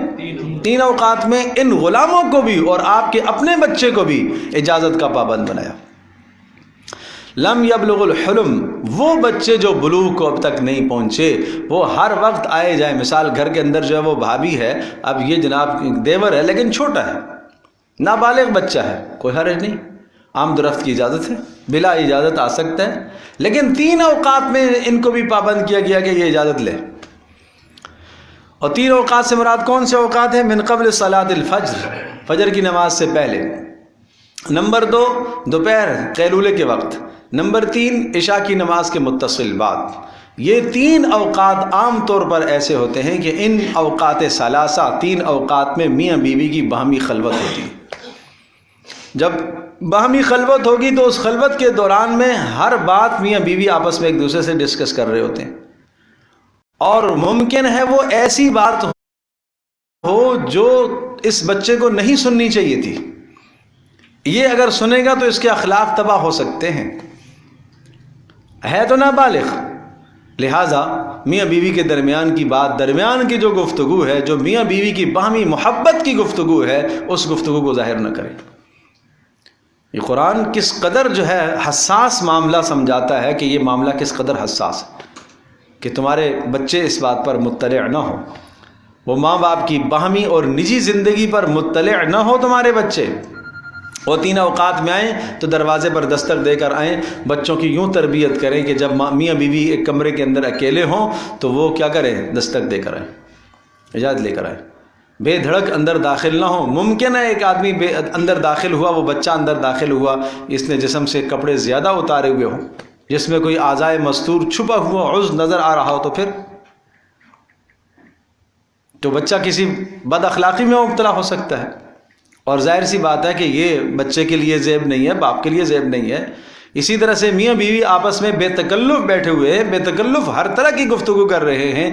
3 اوقات میں ان غلاموں کو بھی اور آپ کے اپنے بچے کو بھی اجازت کا پابند بنایا. لم یبلغ الحلم، وہ بچے جو بلوغ کو اب تک نہیں پہنچے وہ ہر وقت آئے جائیں. مثال گھر کے اندر جو ہے وہ بھابھی ہے، اب یہ جناب دیور ہے لیکن چھوٹا ہے، نابالغ بچہ ہے، کوئی حرج نہیں، عام درخت کی اجازت ہے، بلا اجازت آ سکتا ہے. لیکن 3 اوقات میں ان کو بھی پابند کیا گیا کہ یہ اجازت لے. اور 3 اوقات سے مراد کون سے اوقات ہیں؟ من قبل صلاۃ الفجر، فجر کی نماز سے پہلے. نمبر 2 دوپہر قیلولے کے وقت. نمبر 3 عشاء کی نماز کے متصل بعد. یہ 3 اوقات عام طور پر ایسے ہوتے ہیں کہ ان اوقات ثلاثہ 3 اوقات میں میاں بیوی کی باہمی خلوت ہوتی ہے. جب باہمی خلوت ہوگی تو اس خلوت کے دوران میں ہر بات میاں بیوی آپس میں ایک دوسرے سے ڈسکس کر رہے ہوتے ہیں، اور ممکن ہے وہ ایسی بات ہو جو اس بچے کو نہیں سننی چاہیے تھی. یہ اگر سنے گا تو اس کے اخلاق تباہ ہو سکتے ہیں، ہے تو نابالغ. لہٰذا میاں بیوی کے درمیان کی بات، درمیان کی جو گفتگو ہے، جو میاں بیوی کی باہمی محبت کی گفتگو ہے، اس گفتگو کو ظاہر نہ کریں. یہ قرآن کس قدر جو ہے حساس معاملہ سمجھاتا ہے کہ یہ معاملہ کس قدر حساس ہے کہ تمہارے بچے اس بات پر مطلع نہ ہو، وہ ماں باپ کی باہمی اور نجی زندگی پر مطلع نہ ہو تمہارے بچے. وہ 3 اوقات میں آئیں تو دروازے پر دستک دے کر آئیں. بچوں کی یوں تربیت کریں کہ جب میاں بیوی ایک کمرے کے اندر اکیلے ہوں تو وہ کیا کریں؟ دستک دے کر آئیں، اجازت لے کر آئیں، بے دھڑک اندر داخل نہ ہو. ممکن ہے ایک آدمی اندر داخل ہوا، وہ بچہ اندر داخل ہوا، اس نے جسم سے کپڑے زیادہ اتارے ہوئے ہوں، جس میں کوئی اعضائے مستور چھپا ہوا عضو نظر آ رہا ہو، تو پھر تو بچہ کسی بد اخلاقی میں مبتلا ہو سکتا ہے. اور ظاہر سی بات ہے کہ یہ بچے کے لیے زیب نہیں ہے، باپ کے لیے زیب نہیں ہے. اسی طرح سے میاں بیوی آپس میں بے تکلف بیٹھے ہوئے ہیں، بے تکلف ہر طرح کی گفتگو کر رہے ہیں،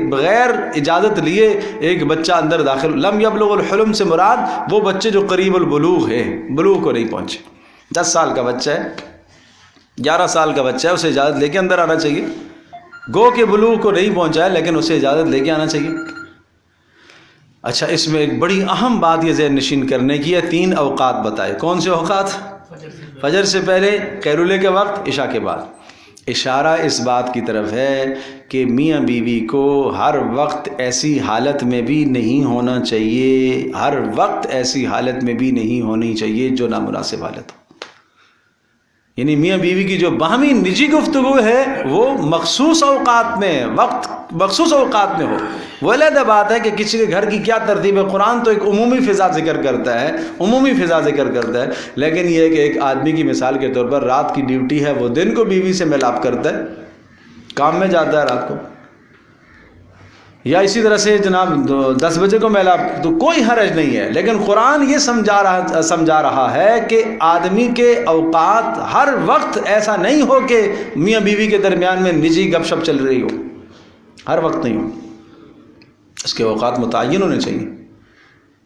بغیر اجازت لیے ایک بچہ اندر داخل. لم یبلغ الحلم سے مراد وہ بچے جو قریب البلوغ ہے، بلوغ کو نہیں پہنچے. 10 سال کا بچہ ہے، 11 سال کا بچہ ہے، اسے اجازت لے کے اندر آنا چاہیے. گو کہ بلوغ کو نہیں پہنچا ہے لیکن اسے اجازت لے کے آنا چاہیے. اچھا، اس میں ایک بڑی اہم بات یہ ذہن نشین کرنے کی ہے. 3 اوقات بتائے، کون سے اوقات؟ فجر سے پہلے، قیلولے کے وقت، عشاء کے بعد. اشارہ اس بات کی طرف ہے کہ میاں بیوی کو ہر وقت ایسی حالت میں بھی نہیں ہونا چاہیے، ہر وقت ایسی حالت میں بھی نہیں ہونی چاہیے جو نامناسب حالت ہو. یعنی میاں بیوی کی جو باہمی نجی گفتگو ہے وہ مخصوص اوقات میں مخصوص اوقات میں ہو. وہ علیحدہ بات ہے کہ کسی کے گھر کی کیا ترتیب ہے. قرآن تو ایک عمومی فضا ذکر کرتا ہے لیکن یہ ہے کہ ایک آدمی کی مثال کے طور پر رات کی ڈیوٹی ہے، وہ دن کو بیوی سے میلاپ کرتا ہے، کام میں جاتا ہے رات کو، یا اسی طرح سے جناب 10 بجے کو میلاپ، تو کوئی حرج نہیں ہے. لیکن قرآن یہ سمجھا رہا ہے کہ آدمی کے اوقات ہر وقت ایسا نہیں ہو کہ میاں بیوی کے درمیان میں نجی گپ شپ چل رہی ہو، ہر وقت نہیں ہو. اس کے اوقات متعین ہونے چاہیے،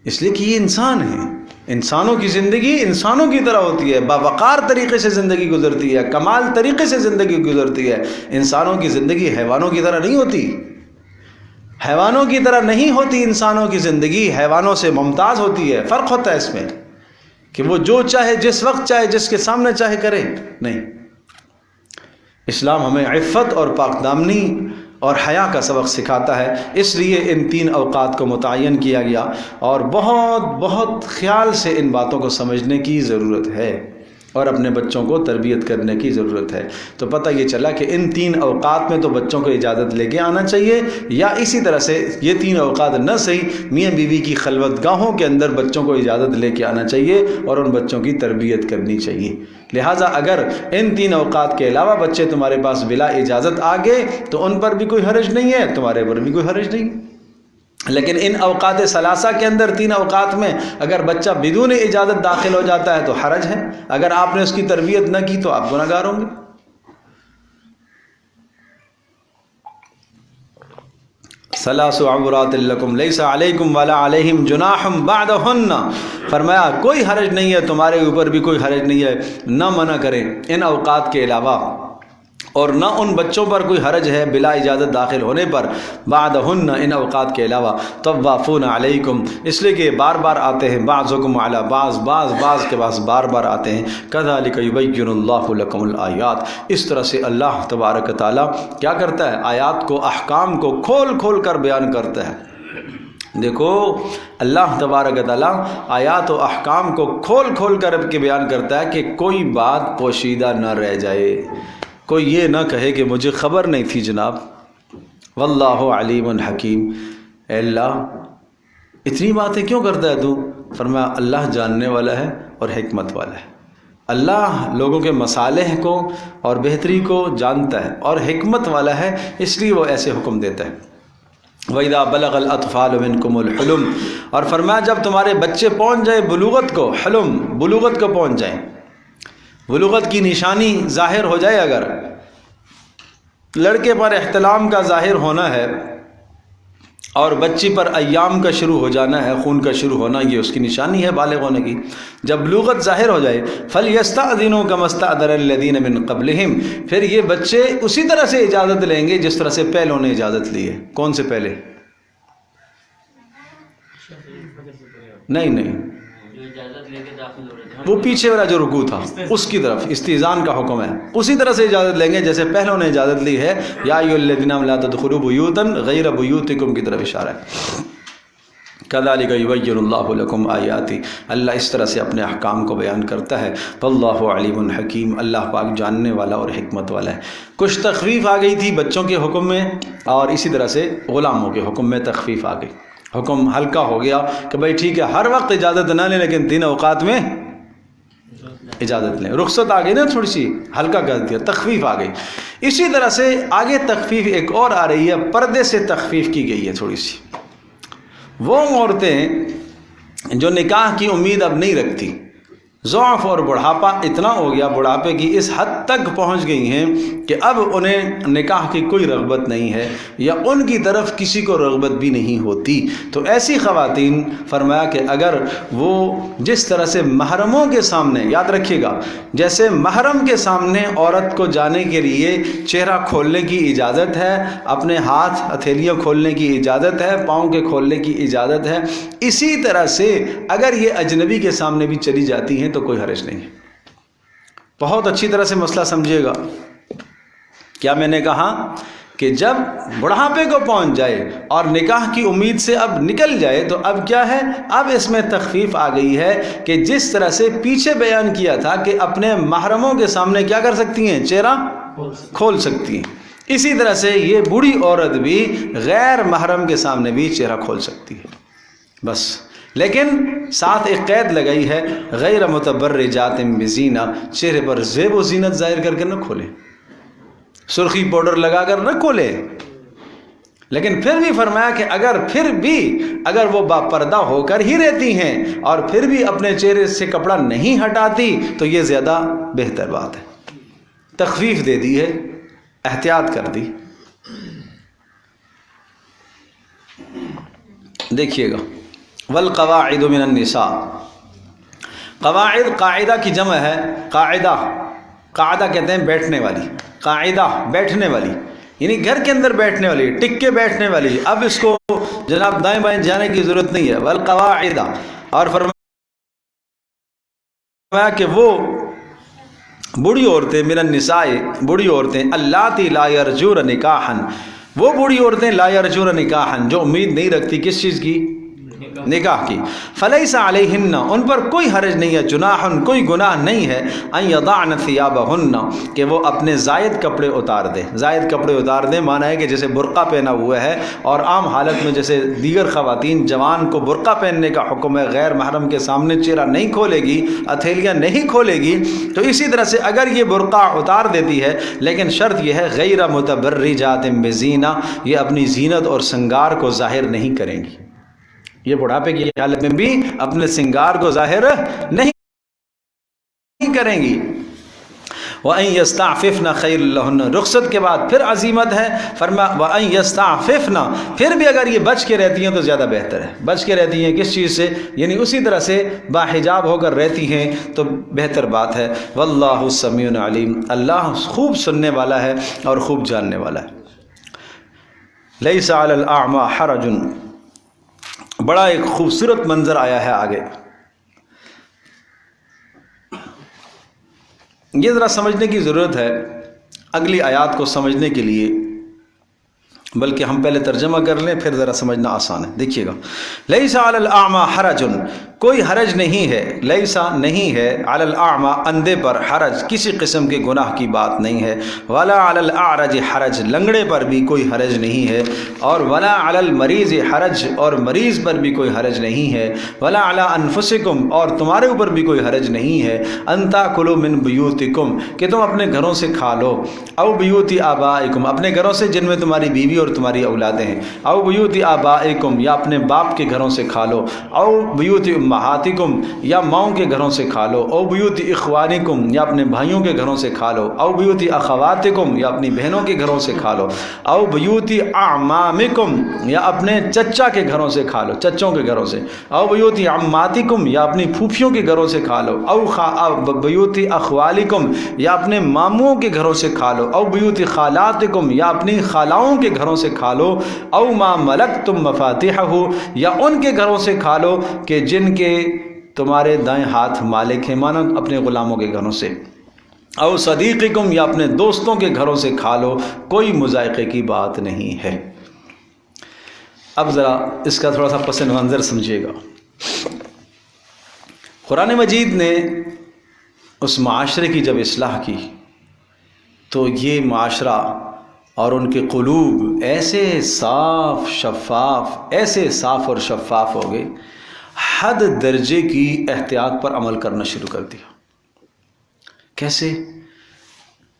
اس لیے کہ یہ انسان ہے. انسانوں کی زندگی انسانوں کی طرح ہوتی ہے، باوقار طریقے سے زندگی گزرتی ہے، کمال طریقے سے زندگی گزرتی ہے. انسانوں کی زندگی حیوانوں کی طرح نہیں ہوتی، حیوانوں کی طرح نہیں ہوتی. انسانوں کی زندگی حیوانوں سے ممتاز ہوتی ہے. فرق ہوتا ہے اس میں کہ وہ جو چاہے جس وقت چاہے جس کے سامنے چاہے کرے. نہیں، اسلام ہمیں عفت اور پاک دامنی اور حیا کا سبق سکھاتا ہے. اس لیے ان 3 اوقات کو متعین کیا گیا اور بہت خیال سے ان باتوں کو سمجھنے کی ضرورت ہے اور اپنے بچوں کو تربیت کرنے کی ضرورت ہے. تو پتہ یہ چلا کہ ان 3 اوقات میں تو بچوں کو اجازت لے کے آنا چاہیے، یا اسی طرح سے یہ 3 اوقات نہ صحیح میاں بیوی کی خلوت گاہوں کے اندر بچوں کو اجازت لے کے آنا چاہیے اور ان بچوں کی تربیت کرنی چاہیے. لہٰذا اگر ان 3 اوقات کے علاوہ بچے تمہارے پاس بلا اجازت آ گئے تو ان پر بھی کوئی حرج نہیں ہے، تمہارے پر بھی کوئی حرج نہیں. لیکن ان اوقات ثلاثہ کے اندر 3 اوقات میں اگر بچہ بدون اجازت داخل ہو جاتا ہے تو حرج ہے. اگر آپ نے اس کی تربیت نہ کی تو آپ گناہ گار ہوں گے. ثلاث عورات لکم لیس علیکم ولا علیہم جناح بعدہن، فرمایا کوئی حرج نہیں ہے، تمہارے اوپر بھی کوئی حرج نہیں ہے. نہ منع کریں ان اوقات کے علاوہ، اور نہ ان بچوں پر کوئی حرج ہے بلا اجازت داخل ہونے پر. بعدہن، ان اوقات کے علاوہ. طوافون علیکم، اس لیے کہ بار بار آتے ہیں. بعضکم علی بعض کے پاس بار بار آتے ہیں. کذالک یبین اللہ لکم الآیات، اس طرح سے اللہ تبارک تعالیٰ کیا کرتا ہے، آیات کو، احکام کو کھول کر بیان کرتا ہے. دیکھو اللہ تبارک تعالیٰ آیات و احکام کو کھول کر کے بیان کرتا ہے کہ کوئی بات پوشیدہ نہ رہ جائے. کوئی یہ نہ کہے کہ مجھے خبر نہیں تھی جناب. واللہ علیم حکیم، اے اللہ اتنی باتیں کیوں کرتا ہے تو؟ فرمایا اللہ جاننے والا ہے اور حکمت والا ہے. اللہ لوگوں کے مصالح کو اور بہتری کو جانتا ہے اور حکمت والا ہے، اس لیے وہ ایسے حکم دیتا ہے. وَإِذَا بَلَغَ الْأَطْفَالُ مِنْكُمُ الْحُلُمَ، اور فرمایا جب تمہارے بچے پہنچ جائیں بلوغت کو، حلم بلوغت کو پہنچ جائیں، بلوغت کی نشانی ظاہر ہو جائے. اگر لڑکے پر احتلام کا ظاہر ہونا ہے اور بچی پر ایام کا شروع ہو جانا ہے، خون کا شروع ہونا، یہ اس کی نشانی ہے بالغ ہونے کی. جب بلوغت ظاہر ہو جائے فَلْيَسْتَأْذِنُوا كَمَا اسْتَأْذَنَ الَّذِينَ مِنْ قَبْلِهِمْ، پھر یہ بچے اسی طرح سے اجازت لیں گے جس طرح سے پہلوں نے اجازت لی ہے. کون سے پہلے؟ نہیں وہ پیچھے والا جو رکوع تھا اس کی طرف استئذان کا حکم ہے، اسی طرح سے اجازت لیں گے جیسے پہلوں نے اجازت لی ہے. یا ایھا الذین آمنوا لا تدخلوا بیوتا غیر بیوتکم کی طرف اشارہ ہے. کذالک یبین اللہ لکم آیاتی، اللہ اس طرح سے اپنے احکام کو بیان کرتا ہے. واللہ علیم حکیم، اللہ پاک جاننے والا اور حکمت والا ہے. کچھ تخفیف آ گئی تھی بچوں کے حکم میں اور اسی طرح سے غلاموں کے حکم میں تخفیف آ گئی. حکم ہلکا ہو گیا کہ بھائی ٹھیک ہے ہر وقت اجازت نہ لیں لیکن 3 اوقات میں اجازت لیں. رخصت آ گئی نا، تھوڑی سی ہلکا کر دیا، تخفیف آ گئی. اسی طرح سے آگے تخفیف ایک اور آ رہی ہے، پردے سے تخفیف کی گئی ہے تھوڑی سی. وہ عورتیں جو نکاح کی امید اب نہیں رکھتی، ضعف اور بڑھاپا اتنا ہو گیا، بڑھاپے کی اس حد تک پہنچ گئی ہیں کہ اب انہیں نکاح کی کوئی رغبت نہیں ہے یا ان کی طرف کسی کو رغبت بھی نہیں ہوتی. تو ایسی خواتین فرمایا کہ اگر وہ جس طرح سے محرموں کے سامنے، یاد رکھیے گا، جیسے محرم کے سامنے عورت کو جانے کے لیے چہرہ کھولنے کی اجازت ہے، اپنے ہاتھ ہتھیلیاں کھولنے کی اجازت ہے، پاؤں کے کھولنے کی اجازت ہے، اسی طرح سے اگر یہ اجنبی کے سامنے بھی چلی جاتی ہیں تو کوئی حرج نہیں. بہت اچھی طرح سے مسئلہ سمجھیے گا. کیا میں نے کہا کہ جب بڑھاپے کو پہنچ جائے اور نکاح کی امید سے اب نکل جائے تو اب کیا ہے، اب اس میں تخفیف آ گئی ہے کہ جس طرح سے پیچھے بیان کیا تھا کہ اپنے محرموں کے سامنے کیا کر سکتی ہیں، چہرہ کھول سکتی ہیں، اسی طرح سے یہ بوڑھی عورت بھی غیر محرم کے سامنے بھی چہرہ کھول سکتی ہے بس، لیکن ساتھ ایک قید لگائی ہے، غیر متبرجات بزینہ، چہرے پر زیب و زینت ظاہر کر کے نہ کھولے، سرخی پاؤڈر لگا کر نہ کھولے، لیکن پھر بھی فرمایا کہ اگر وہ با پردہ ہو کر ہی رہتی ہیں اور پھر بھی اپنے چہرے سے کپڑا نہیں ہٹاتی تو یہ زیادہ بہتر بات ہے، تخفیف دے دی ہے، احتیاط کر دی۔ دیکھیے گا، والقواعد من النساء، قواعد قاعدہ کی جمع ہے، قاعدہ کہتے ہیں بیٹھنے والی، قاعدہ بیٹھنے والی، یعنی گھر کے اندر بیٹھنے والی، ٹک کے بیٹھنے والی، اب اس کو جناب دائیں بائیں جانے کی ضرورت نہیں ہے، والقواعد، اور فرمایا کہ وہ بوڑھی عورتیں، من النساء، بوڑھی عورتیں، اللاتی لا یرجون نکاحا، وہ بوڑھی عورتیں لا یرجون نکاحا جو امید نہیں رکھتی کس چیز کی، نکاح کی، فلیس علیہن، ان پر کوئی حرج نہیں ہے، جناح، کوئی گناہ نہیں ہے، ان یضعن ثیابہن، کہ وہ اپنے زائد کپڑے اتار دیں، زائد کپڑے اتار دیں معنی ہے کہ جیسے برقع پہنا ہوا ہے اور عام حالت میں جیسے دیگر خواتین جوان کو برقع پہننے کا حکم ہے، غیر محرم کے سامنے چہرہ نہیں کھولے گی، ہتھیلیاں نہیں کھولے گی، تو اسی طرح سے اگر یہ برقع اتار دیتی ہے، لیکن شرط یہ ہے غیر متبرجات بزینہ، یہ اپنی زینت اور سنگار کو ظاہر نہیں کریں گی، یہ بڑھاپے کی حالت میں بھی اپنے سنگار کو ظاہر نہیں کریں گی۔ وَأَن يَسْتَعْفِفْنَ خَيْرٌ لَهُنَّ، رخصت کے بعد پھر عزیمت ہے، فرمایا وَأَن يَسْتَعْفِفْنَ، پھر بھی اگر یہ بچ کے رہتی ہیں تو زیادہ بہتر ہے، بچ کے رہتی ہیں کس چیز سے، یعنی اسی طرح سے باحجاب ہو کر رہتی ہیں تو بہتر بات ہے، وَاللَّهُ السَّمِيعُ الْعَلِيمُ، اللہ خوب سننے والا ہے اور خوب جاننے والا ہے۔ لَيْسَ عَلَى الْأَعْمَى حَرَجٌ، بڑا ایک خوبصورت منظر آیا ہے آگے، یہ ذرا سمجھنے کی ضرورت ہے اگلی آیات کو سمجھنے کے لیے، بلکہ ہم پہلے ترجمہ کر لیں پھر ذرا سمجھنا آسان ہے۔ دیکھیے گا، لیس علی الاعمی حرج، کوئی حرج نہیں ہے، لیسا نہیں ہے، علی الاعمی اندھے پر، حرج کسی قسم کے گناہ کی بات نہیں ہے، ولا علی الاعرج حرج لنگڑے پر بھی کوئی حرج نہیں ہے، اور ولا علی المریض حرج اور مریض پر بھی کوئی حرج نہیں ہے، ولا علی انفسکم اور تمہارے اوپر بھی کوئی حرج نہیں ہے، ان تاکلوا من بیوتکم کہ تم اپنے گھروں سے کھا لو، او بیوت آبائکم اپنے گھروں سے جن میں تمہاری بیوی اور تمہاری اولادیں ہیں، او بیوت آبائکم یا اپنے باپ کے گھروں سے کھا لو، او بیوت امہاتکم یا ماؤں کے گھروں سے کھا لو، او بیوت اخوانکم یا اپنے بھائیوں کے گھروں سے کھا لو، او بیوت اخواتکم یا اپنی بہنوں کے گھروں سے کھا لو، او بیوت اعمامکم یا اپنے چچا کے گھروں سے کھا لو، چچوں کے گھروں سے، او بیوت عماتکم یا اپنی پھوپھیوں کے گھروں سے کھا لو، او بیوت اخوالکم یا اپنے ماموں کے گھروں سے کھا لو، او بیوت خالاتکم یا اپنی خالاؤں کے گھروں سے کھا لو، او ما ملکتم مفاتحہ یا ان کے گھروں سے کھا لو کہ جن کے تمہارے دائیں ہاتھ مالک ہیں، مانا اپنے غلاموں کے گھروں سے، او صدیقکم یا اپنے دوستوں کے گھروں سے کھا لو، کوئی مذائقے کی بات نہیں ہے۔ اب ذرا اس کا تھوڑا سا پس منظر سمجھیے گا، قرآن مجید نے اس معاشرے کی جب اصلاح کی تو یہ معاشرہ اور ان کے قلوب ایسے صاف اور شفاف ہو گئے، حد درجے کی احتیاط پر عمل کرنا شروع کر دیا۔ کیسے؟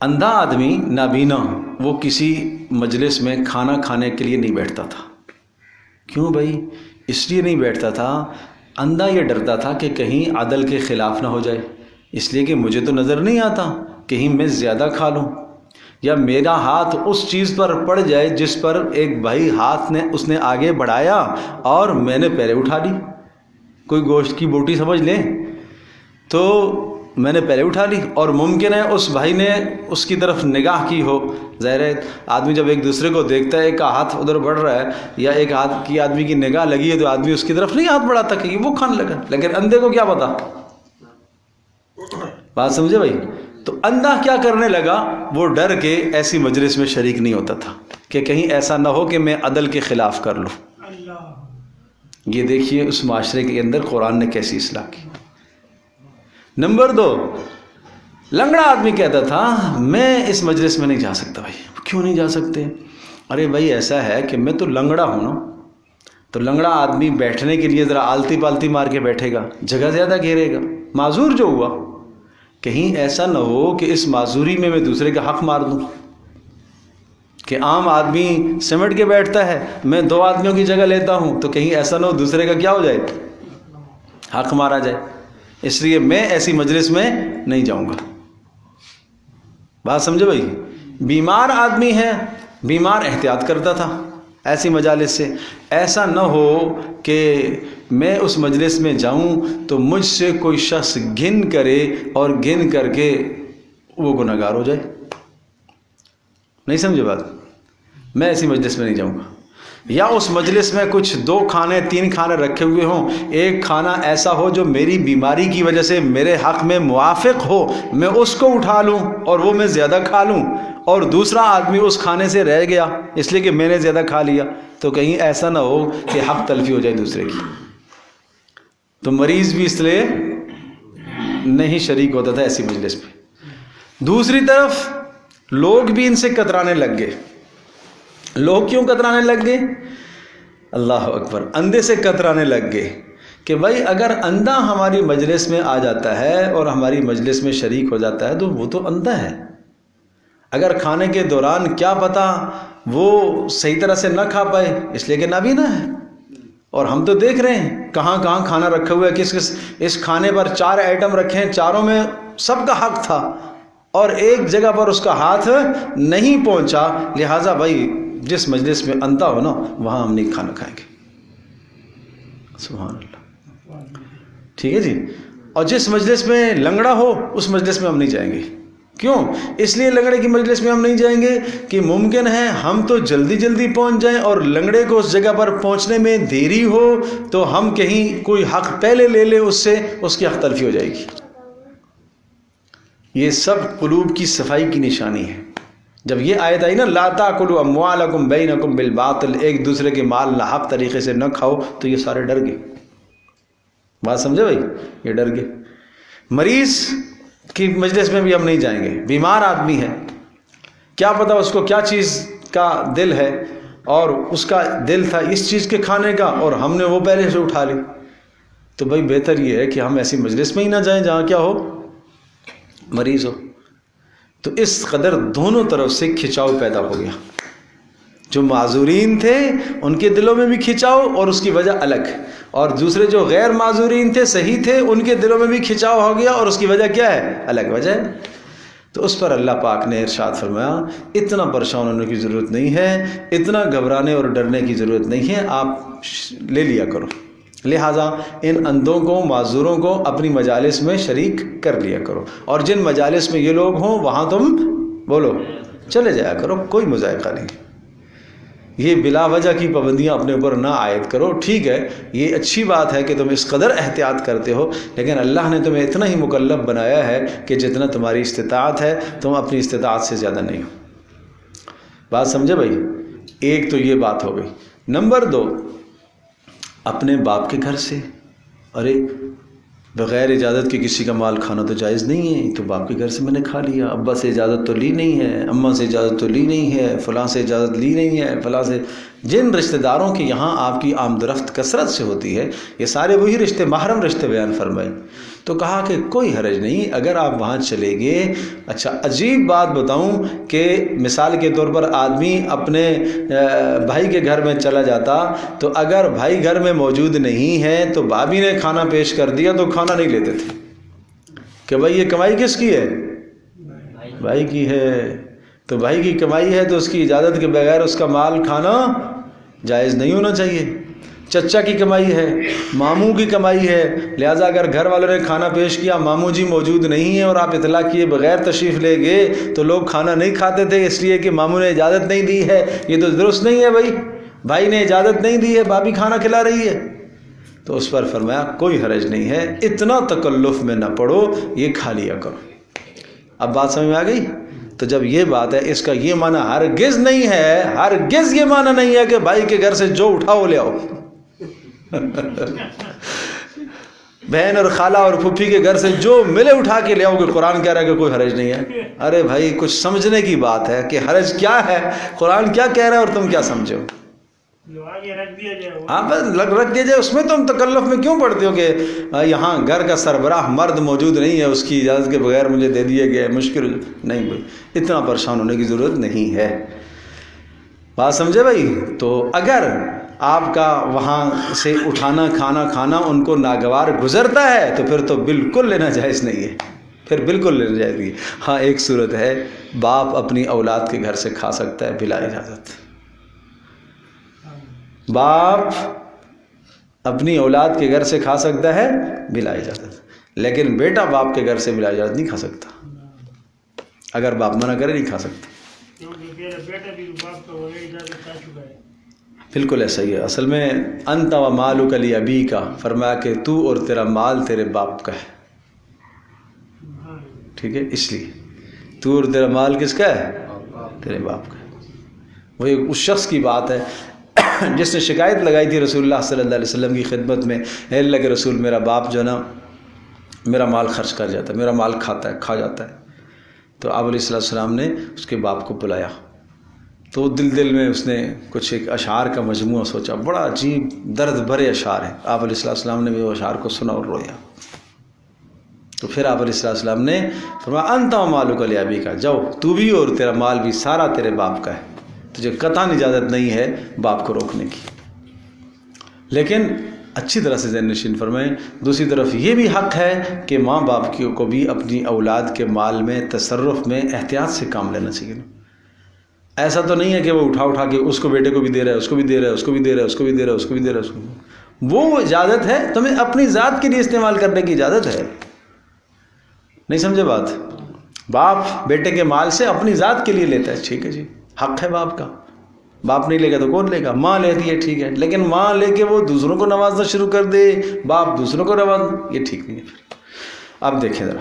اندھا آدمی نابینا وہ کسی مجلس میں کھانا کھانے کے لیے نہیں بیٹھتا تھا۔ کیوں بھائی؟ اس لیے نہیں بیٹھتا تھا، اندھا یہ ڈرتا تھا کہ کہیں عدل کے خلاف نہ ہو جائے، اس لیے کہ مجھے تو نظر نہیں آتا، کہیں میں زیادہ کھا لوں یا میرا ہاتھ اس چیز پر پڑ جائے جس پر ایک بھائی ہاتھ نے اس نے آگے بڑھایا اور میں نے پہلے اٹھا لی، کوئی گوشت کی بوٹی سمجھ لیں تو میں نے پہلے اٹھا لی، اور ممکن ہے اس بھائی نے اس کی طرف نگاہ کی ہو۔ ظاہر ہے آدمی جب ایک دوسرے کو دیکھتا ہے، ایک کا ہاتھ ادھر بڑھ رہا ہے یا ایک ہاتھ کی آدمی کی نگاہ لگی ہے تو آدمی اس کی طرف نہیں ہاتھ بڑھاتا کہ وہ کھانے لگا، لیکن اندھے کو کیا پتا، بات سمجھے بھائی؟ تو اندھا کیا کرنے لگا؟ وہ ڈر کے ایسی مجلس میں شریک نہیں ہوتا تھا کہ کہیں ایسا نہ ہو کہ میں عدل کے خلاف کر لوں۔ یہ دیکھیے اس معاشرے کے اندر قرآن نے کیسی اصلاح کی۔ نمبر 2، لنگڑا آدمی کہتا تھا میں اس مجلس میں نہیں جا سکتا۔ بھائی کیوں نہیں جا سکتے؟ ارے بھائی ایسا ہے کہ میں تو لنگڑا ہوں نا، تو لنگڑا آدمی بیٹھنے کے لیے ذرا آلتی پالتی مار کے بیٹھے گا، جگہ زیادہ گھیرے گا۔ معذور جو ہوا، کہیں ایسا نہ ہو کہ اس معذوری میں دوسرے کا حق مار دوں، کہ عام آدمی سمٹ کے بیٹھتا ہے، میں 2 آدمیوں کی جگہ لیتا ہوں، تو کہیں ایسا نہ ہو دوسرے کا کیا ہو جائے، حق مارا جائے۔ اس لیے میں ایسی مجلس میں نہیں جاؤں گا۔ بات سمجھے بھائی؟ بیمار آدمی ہے، بیمار احتیاط کرتا تھا ایسی مجالس سے، ایسا نہ ہو کہ میں اس مجلس میں جاؤں تو مجھ سے کوئی شخص گھن کرے اور گھن کر کے وہ گنہگار ہو جائے۔ نہیں سمجھے بات؟ میں ایسی مجلس میں نہیں جاؤں گا۔ یا اس مجلس میں کچھ 2 کھانے 3 کھانے رکھے ہوئے ہوں، ایک کھانا ایسا ہو جو میری بیماری کی وجہ سے میرے حق میں موافق ہو، میں اس کو اٹھا لوں اور وہ میں زیادہ کھا لوں، اور دوسرا آدمی اس کھانے سے رہ گیا اس لیے کہ میں نے زیادہ کھا لیا، تو کہیں ایسا نہ ہو کہ حق تلفی ہو جائے دوسرے کی۔ تو مریض بھی اس لیے نہیں شریک ہوتا تھا ایسی مجلس میں۔ دوسری طرف لوگ بھی ان سے کترانے لگ گئے۔ لوگ کیوں کترانے لگ گئے؟ اللہ اکبر، اندھے سے کترانے لگ گئے کہ بھائی اگر اندھا ہماری مجلس میں آ جاتا ہے اور ہماری مجلس میں شریک ہو جاتا ہے تو وہ تو اندھا ہے، اگر کھانے کے دوران کیا پتہ وہ صحیح طرح سے نہ کھا پائے اس لیے کہ نابینا ہے، اور ہم تو دیکھ رہے ہیں کہاں کہاں کھانا رکھا ہوا ہے، کس کس اس کھانے پر 4 آئٹم رکھے ہیں، چاروں میں سب کا حق تھا اور ایک جگہ پر اس کا ہاتھ نہیں پہنچا، لہٰذا بھائی جس مجلس میں اندھا ہو نا وہاں ہم نہیں کھانا کھائیں گے۔ سبحان اللہ، ٹھیک ہے جی۔ اور جس مجلس میں لنگڑا ہو اس مجلس میں ہم نہیں جائیں گے۔ کیوں؟ اس لیے لنگڑے کی مجلس میں ہم نہیں جائیں گے کہ ممکن ہے ہم تو جلدی جلدی پہنچ جائیں اور لنگڑے کو اس جگہ پر پہنچنے میں دیری ہو تو ہم کہیں کوئی حق پہلے لے لیں اس سے، اس کی حق تلفی ہو جائے گی۔ یہ سب قلوب کی صفائی کی نشانی ہے۔ جب یہ آیت آئی نا لا تاکلوا اموالکم بینکم بالباطل، ایک دوسرے کے مال ناحق طریقے سے نہ کھاؤ، تو یہ سارے ڈر گئے۔ بات سمجھے بھائی؟ یہ ڈر گئے۔ مریض کی مجلس میں بھی ہم نہیں جائیں گے۔ بیمار آدمی ہے، کیا پتہ اس کو کیا چیز کا دل ہے، اور اس کا دل تھا اس چیز کے کھانے کا اور ہم نے وہ پہلے سے اٹھا لی، تو بھائی بہتر یہ ہے کہ ہم ایسی مجلس میں ہی نہ جائیں جہاں کیا ہو، مریض ہو۔ تو اس قدر دونوں طرف سے کھچاؤ پیدا ہو گیا۔ جو معذورین تھے ان کے دلوں میں بھی کھچاؤ اور اس کی وجہ الگ، اور دوسرے جو غیر معذورین تھے صحیح تھے ان کے دلوں میں بھی کھچاؤ ہو گیا اور اس کی وجہ کیا ہے؟ الگ وجہ ہے۔ تو اس پر اللہ پاک نے ارشاد فرمایا اتنا پریشان ہونے کی ضرورت نہیں ہے، اتنا گھبرانے اور ڈرنے کی ضرورت نہیں ہے، آپ لے لیا کرو۔ لہٰذا ان اندھوں کو، معذوروں کو اپنی مجالس میں شریک کر لیا کرو، اور جن مجالس میں یہ لوگ ہوں وہاں تم بولو چلے جایا کرو، کوئی مذائقہ نہیں۔ یہ بلا وجہ کی پابندیاں اپنے اوپر نہ عائد کرو۔ ٹھیک ہے، یہ اچھی بات ہے کہ تم اس قدر احتیاط کرتے ہو، لیکن اللہ نے تمہیں اتنا ہی مکلف بنایا ہے کہ جتنا تمہاری استطاعت ہے، تم اپنی استطاعت سے زیادہ نہیں ہو۔ بات سمجھے بھائی؟ ایک تو یہ بات ہو گئی۔ نمبر 2، اپنے باپ کے گھر سے، ارے بغیر اجازت کے کسی کا مال کھانا تو جائز نہیں ہے، تو باپ کے گھر سے میں نے کھا لیا، ابا سے اجازت تو لی نہیں ہے، اماں سے اجازت تو لی نہیں ہے، فلاں سے اجازت لی نہیں ہے، فلاں سے، جن رشتہ داروں کے یہاں آپ کی آمد و رفت کثرت سے ہوتی ہے، یہ سارے وہی رشتے، محرم رشتے بیان فرمائے۔ تو کہا کہ کوئی حرج نہیں اگر آپ وہاں چلے گئے۔ اچھا عجیب بات بتاؤں کہ مثال کے طور پر آدمی اپنے بھائی کے گھر میں چلا جاتا، تو اگر بھائی گھر میں موجود نہیں ہے تو بھابھی نے کھانا پیش کر دیا تو کھانا نہیں لیتے تھے کہ بھائی یہ کمائی کس کی ہے؟ بھائی کی ہے۔ تو بھائی کی کمائی ہے تو اس کی اجازت کے بغیر اس کا مال کھانا جائز نہیں ہونا چاہیے۔ چچا کی کمائی ہے، ماموں کی کمائی ہے، لہٰذا اگر گھر والوں نے کھانا پیش کیا، ماموں جی موجود نہیں ہیں اور آپ اطلاع کیے بغیر تشریف لے گئے، تو لوگ کھانا نہیں کھاتے تھے اس لیے کہ ماموں نے اجازت نہیں دی ہے۔ یہ تو درست نہیں ہے بھائی، بھائی نے اجازت نہیں دی ہے، بھابھی کھانا کھلا رہی ہے۔ تو اس پر فرمایا کوئی حرج نہیں ہے، اتنا تکلف میں نہ پڑو، یہ کھا لیا کرو۔ اب بات سمجھ میں آ گئی؟ تو جب یہ بات ہے، اس کا یہ معنی ہرگز نہیں ہے، ہرگز یہ معنی نہیں ہے کہ بھائی کے گھر سے جو اٹھاؤ لے آؤ بہن اور خالہ اور پھپھی کے گھر سے جو ملے اٹھا کے لے آؤ کہ قرآن کہہ رہا ہے کہ کوئی حرج نہیں ہے. ارے بھائی کچھ سمجھنے کی بات ہے کہ حرج کیا ہے، قرآن کیا کہہ رہا ہے اور تم کیا سمجھے ہو. ہاں بس رکھ دیا جائے، اس میں تم تکلف میں کیوں پڑتے ہو کہ یہاں گھر کا سربراہ مرد موجود نہیں ہے، اس کی اجازت کے بغیر مجھے دے دیا گیا ہے، مشکل نہیں بھائی، اتنا پریشان ہونے کی ضرورت نہیں ہے. بات سمجھے بھائی؟ تو اگر آپ کا وہاں سے اٹھانا کھانا ان کو ناگوار گزرتا ہے تو پھر تو بالکل لینا جائز نہیں ہے، پھر بالکل لینا جائز نہیں ہے. ہاں ایک صورت ہے، باپ اپنی اولاد کے گھر سے کھا سکتا ہے بلا اجازت. باپ اپنی اولاد کے گھر سے کھا سکتا ہے بلا اجازت، لیکن بیٹا باپ کے گھر سے بلا اجازت نہیں کھا سکتا. اگر باپ منع کرے نہیں کھا سکتا. بالکل ایسا ہی ہے. اصل میں انت و مالک لابیک کا فرمایا کہ تو اور تیرا مال تیرے باپ کا ہے. ٹھیک ہے، اس لیے تو اور تیرا مال کس کا ہے؟ تیرے باپ کا ہے. وہی اس شخص کی بات ہے جس نے شکایت لگائی تھی رسول اللہ صلی اللہ علیہ وسلم کی خدمت میں، اے اللہ کے رسول میرا باپ جو ہے نا میرا مال خرچ کر جاتا ہے، میرا مال کھا جاتا ہے. تو آپ علیہ السلام نے اس کے باپ کو بلایا، تو دل میں اس نے کچھ ایک اشعار کا مجموعہ سوچا، بڑا عجیب درد بھرے اشعار ہیں. آپ علیہ السلام نے وہ اشعار کو سنا اور رویا. تو پھر آپ علیہ السلام نے فرمایا انت و مالک لابیک کا، جاؤ تو بھی اور تیرا مال بھی سارا تیرے باپ کا ہے، تجھے قطعاً اجازت نہیں ہے باپ کو روکنے کی. لیکن اچھی طرح سے ذہن نشین فرمائیں، دوسری طرف یہ بھی حق ہے کہ ماں باپ کو بھی اپنی اولاد کے مال میں تصرف میں احتیاط سے کام لینا چاہیے. ایسا تو نہیں ہے کہ وہ اٹھا کے اس کو بیٹے کو بھی دے رہا ہے، اس کو بھی دے رہا ہے، اس کو بھی دے رہا ہے، اس کو بھی دے رہا ہے، اس کو بھی دے رہا ہے، اس کو. وہ اجازت ہے، تمہیں اپنی ذات کے لیے استعمال کرنے کی اجازت ہے. نہیں سمجھے بات؟ باپ بیٹے کے مال سے اپنی ذات کے لیے لیتا ہے، ٹھیک ہے جی، حق ہے باپ کا. باپ نہیں لے گا تو کون لے گا؟ ماں لیتی ہے، ٹھیک ہے. لیکن ماں لے کے وہ دوسروں کو نوازنا شروع کر دے، باپ دوسروں کو یہ ٹھیک نہیں ہے. اب دیکھیں ذرا،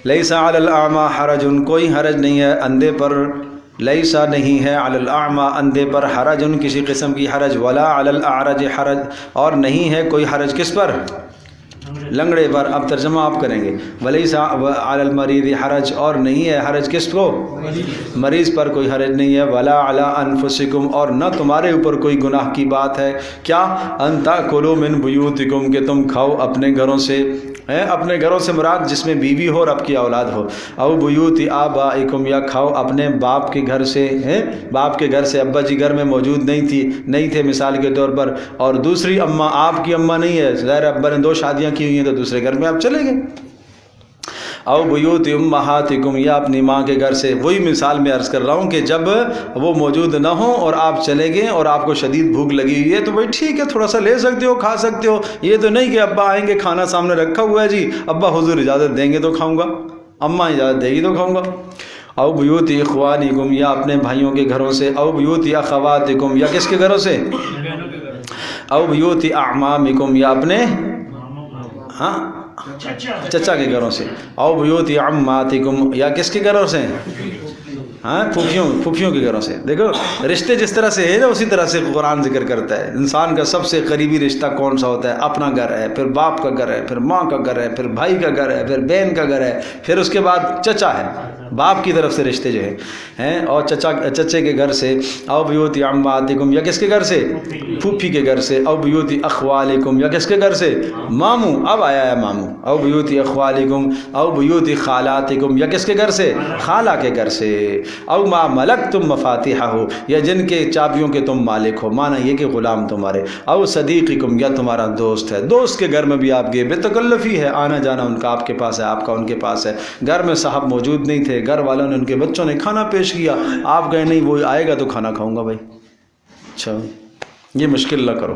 لیسا علی الاعمی حرج، کوئی حرج نہیں ہے اندھے پر. لیسا نہیں ہے علی الاعمی اندھے پر حرج، کسی قسم کی حرج. ولا علی الاعرج حرج، اور نہیں ہے کوئی حرج کس پر؟ لنگڑے پر. اب ترجمہ آپ کریں گے. ولیسا علی المریض حرج، اور نہیں ہے حرج کس کو؟ مریض پر کوئی حرج نہیں ہے. ولا علی انفسکم، اور نہ تمہارے اوپر کوئی گناہ کی بات ہے. کیا؟ ان تاکلوا من بیوتکم، کہ تم کھاؤ اپنے گھروں سے. اپنے گھروں سے مراد جس میں بیوی ہو اور آپ کی اولاد ہو. او بیوت آبائکم، یا کھاؤ اپنے باپ کے گھر سے. باپ کے گھر سے ابا جی گھر میں موجود نہیں تھے مثال کے طور پر، اور دوسری اماں آپ کی اماں نہیں ہے، ظاہر ابا نے 2 شادیاں کی ہوئی ہیں تو دوسرے گھر میں آپ چلے گئے. او بیوت امہاتکم، یا اپنی ماں کے گھر سے. وہی مثال میں عرض کر رہا ہوں کہ جب وہ موجود نہ ہوں اور آپ چلے گئے اور آپ کو شدید بھوک لگی ہوئی ہے تو بھائی ٹھیک ہے، تھوڑا سا لے سکتے ہو، کھا سکتے ہو. یہ تو نہیں کہ ابا آئیں گے کھانا سامنے رکھا ہوا ہے جی، ابا حضور اجازت دیں گے تو کھاؤں گا، اماں اجازت دے گی تو کھاؤں گا. او بیوت اخوانکم، یا اپنے بھائیوں کے گھروں سے. او بیوت اخواتکم، یا کس کے گھروں سے؟ او بیوت اعمامکم، یا اپنے چچا کے گھروں سے. او بیوت عماتکم، یا کس کے گھروں سے؟ پھوپھیوں کے گھروں سے. دیکھو رشتے جس طرح سے ہے نا اسی طرح سے قرآن ذکر کرتا ہے. انسان کا سب سے قریبی رشتہ کون سا ہوتا ہے؟ اپنا گھر ہے، پھر باپ کا گھر ہے، پھر ماں کا گھر ہے، پھر بھائی کا گھر ہے، پھر بہن کا گھر ہے، پھر اس کے بعد چچا ہے. باپ کی طرف سے رشتے جو ہیں اور چچے کے گھر سے. او بیوت عماتکم، یا کس کے گھر سے؟ پھوپھی کے گھر سے. او بیوت اخوالکم، یا کس کے گھر سے؟ ماموں. اب آیا ہے ماموں. او بیوت اخوالکم. او بیوت خالاتکم، یا کس کے گھر سے؟ خالہ کے گھر سے. او ما ملکتم مفاتیحہ، یا جن کے چابیوں کے تم مالک ہو، معنی یہ کہ غلام تمہارے. او صدیقکم، یا تمہارا دوست ہے، دوست کے گھر میں بھی آپ گئے، بے تکلفی ہے، آنا جانا ان کا آپ کے پاس ہے، آپ کا ان کے پاس ہے. گھر میں صاحب موجود نہیں تھے، گھر والوں نے ان کے بچوں نے کھانا پیش کیا، آپ کہیں نہیں وہ آئے گا تو کھانا کھاؤں گا. بھائی اچھا یہ مشکل نہ کرو.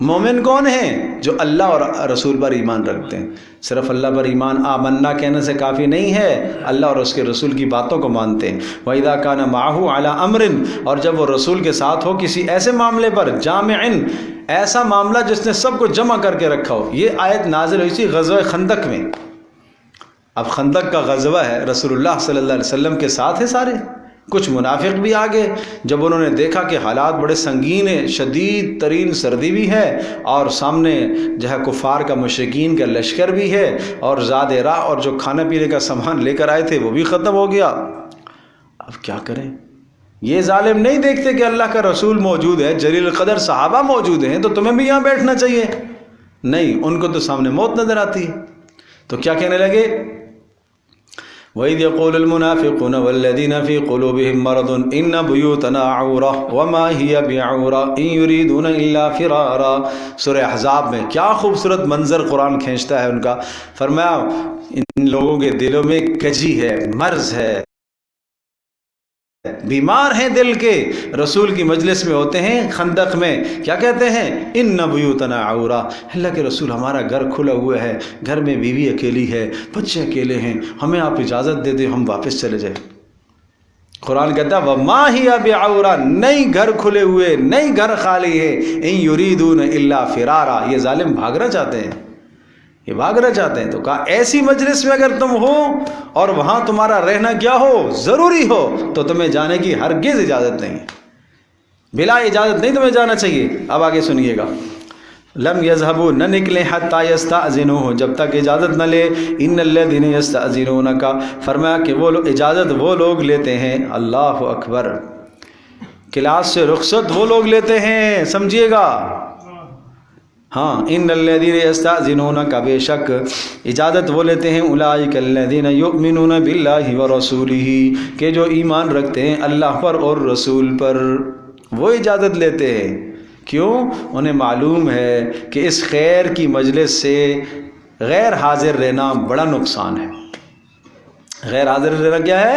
مومن کون ہیں؟ جو اللہ اور رسول پر ایمان رکھتے ہیں۔ صرف اللہ پر ایمان آمنا کہنے سے کافی نہیں ہے، اللہ اور اس کے رسول کی باتوں کو مانتے ہیں۔ وَإِذَا كَانَ مَعَهُ عَلَىٰ أَمْرٍ، اور جب وہ رسول کے ساتھ ہو کسی ایسے معاملے پر، جامعن، ایسا معاملہ جس نے سب کو جمع کر کے رکھا ہو۔ یہ آیت نازل ہوئی تھی غزوہ خندق میں۔ اب خندق کا غزوہ ہے، رسول اللہ صلی اللہ علیہ وسلم کے ساتھ ہے سارے، کچھ منافق بھی آگے۔ جب انہوں نے دیکھا کہ حالات بڑے سنگین ہیں، شدید ترین سردی بھی ہے اور سامنے جو ہے کفار کا مشرکین کا لشکر بھی ہے اور زاد راہ اور جو کھانے پینے کا سامان لے کر آئے تھے وہ بھی ختم ہو گیا، اب کیا کریں؟ یہ ظالم نہیں دیکھتے کہ اللہ کا رسول موجود ہے، جلیل القدر صحابہ موجود ہیں، تو تمہیں بھی یہاں بیٹھنا چاہیے؟ نہیں، ان کو تو سامنے موت نظر آتی ہے۔ تو کیا کہنے لگے؟ وَإِذْ يَقُولُ الْمُنَافِقُونَ وَالَّذِينَ فِي قُلُوبِهِم مَّرَضٌ إِنَّ بُيُوتَنَا عَوْرَةٌ وَمَا هِيَ بِعَوْرَةٍ إِن يُرِيدُونَ إِلَّا فِرَارًا۔ سورہ احزاب میں کیا خوبصورت منظر قرآن کھینچتا ہے ان کا۔ فرمایا ان لوگوں کے دلوں میں کجی ہے، مرض ہے، بیمار ہیں دل کے، رسول کی مجلس میں ہوتے ہیں خندق میں، کیا کہتے ہیں؟ ان بیوتنا عورا، اللہ کے رسول ہمارا گھر کھلا ہوا ہے، گھر میں بیوی اکیلی ہے، بچے اکیلے ہیں، ہمیں آپ اجازت دے دیں ہم واپس چلے جائیں۔ قرآن کہتا ہے وما ہی بعورا، نہیں گھر کھلے ہوئے، نہیں گھر خالی ہے، ان یریدون الا فرارا، یہ ظالم بھاگنا چاہتے ہیں، یہ بھاگنا چاہتے ہیں۔ تو کہا ایسی مجلس میں اگر تم ہو اور وہاں تمہارا رہنا کیا ہو، ضروری ہو، تو تمہیں جانے کی ہرگز اجازت نہیں، بلا اجازت نہیں تمہیں جانا چاہیے۔ اب آگے سنیے گا، لم یذهبوا، نہ نکلیں، حتی یستأذنوہ، جب تک اجازت نہ لے، ان الذین یستأذنونک، فرمایا کہ وہ اجازت وہ لوگ لیتے ہیں، اللہ اکبر، کلاس سے رخصت وہ لوگ لیتے ہیں، سمجھیے گا، ہاں، ان الذین یستأذنونک، بے شک اجازت وہ لیتے ہیں، اولئک الذین یؤمنون باللہ ورسولہ، کہ جو ایمان رکھتے ہیں اللہ پر اور رسول پر، وہ اجازت لیتے ہیں۔ کیوں؟ انہیں معلوم ہے کہ اس خیر کی مجلس سے غیر حاضر رہنا بڑا نقصان ہے۔ غیر حاضر رہنا کیا ہے؟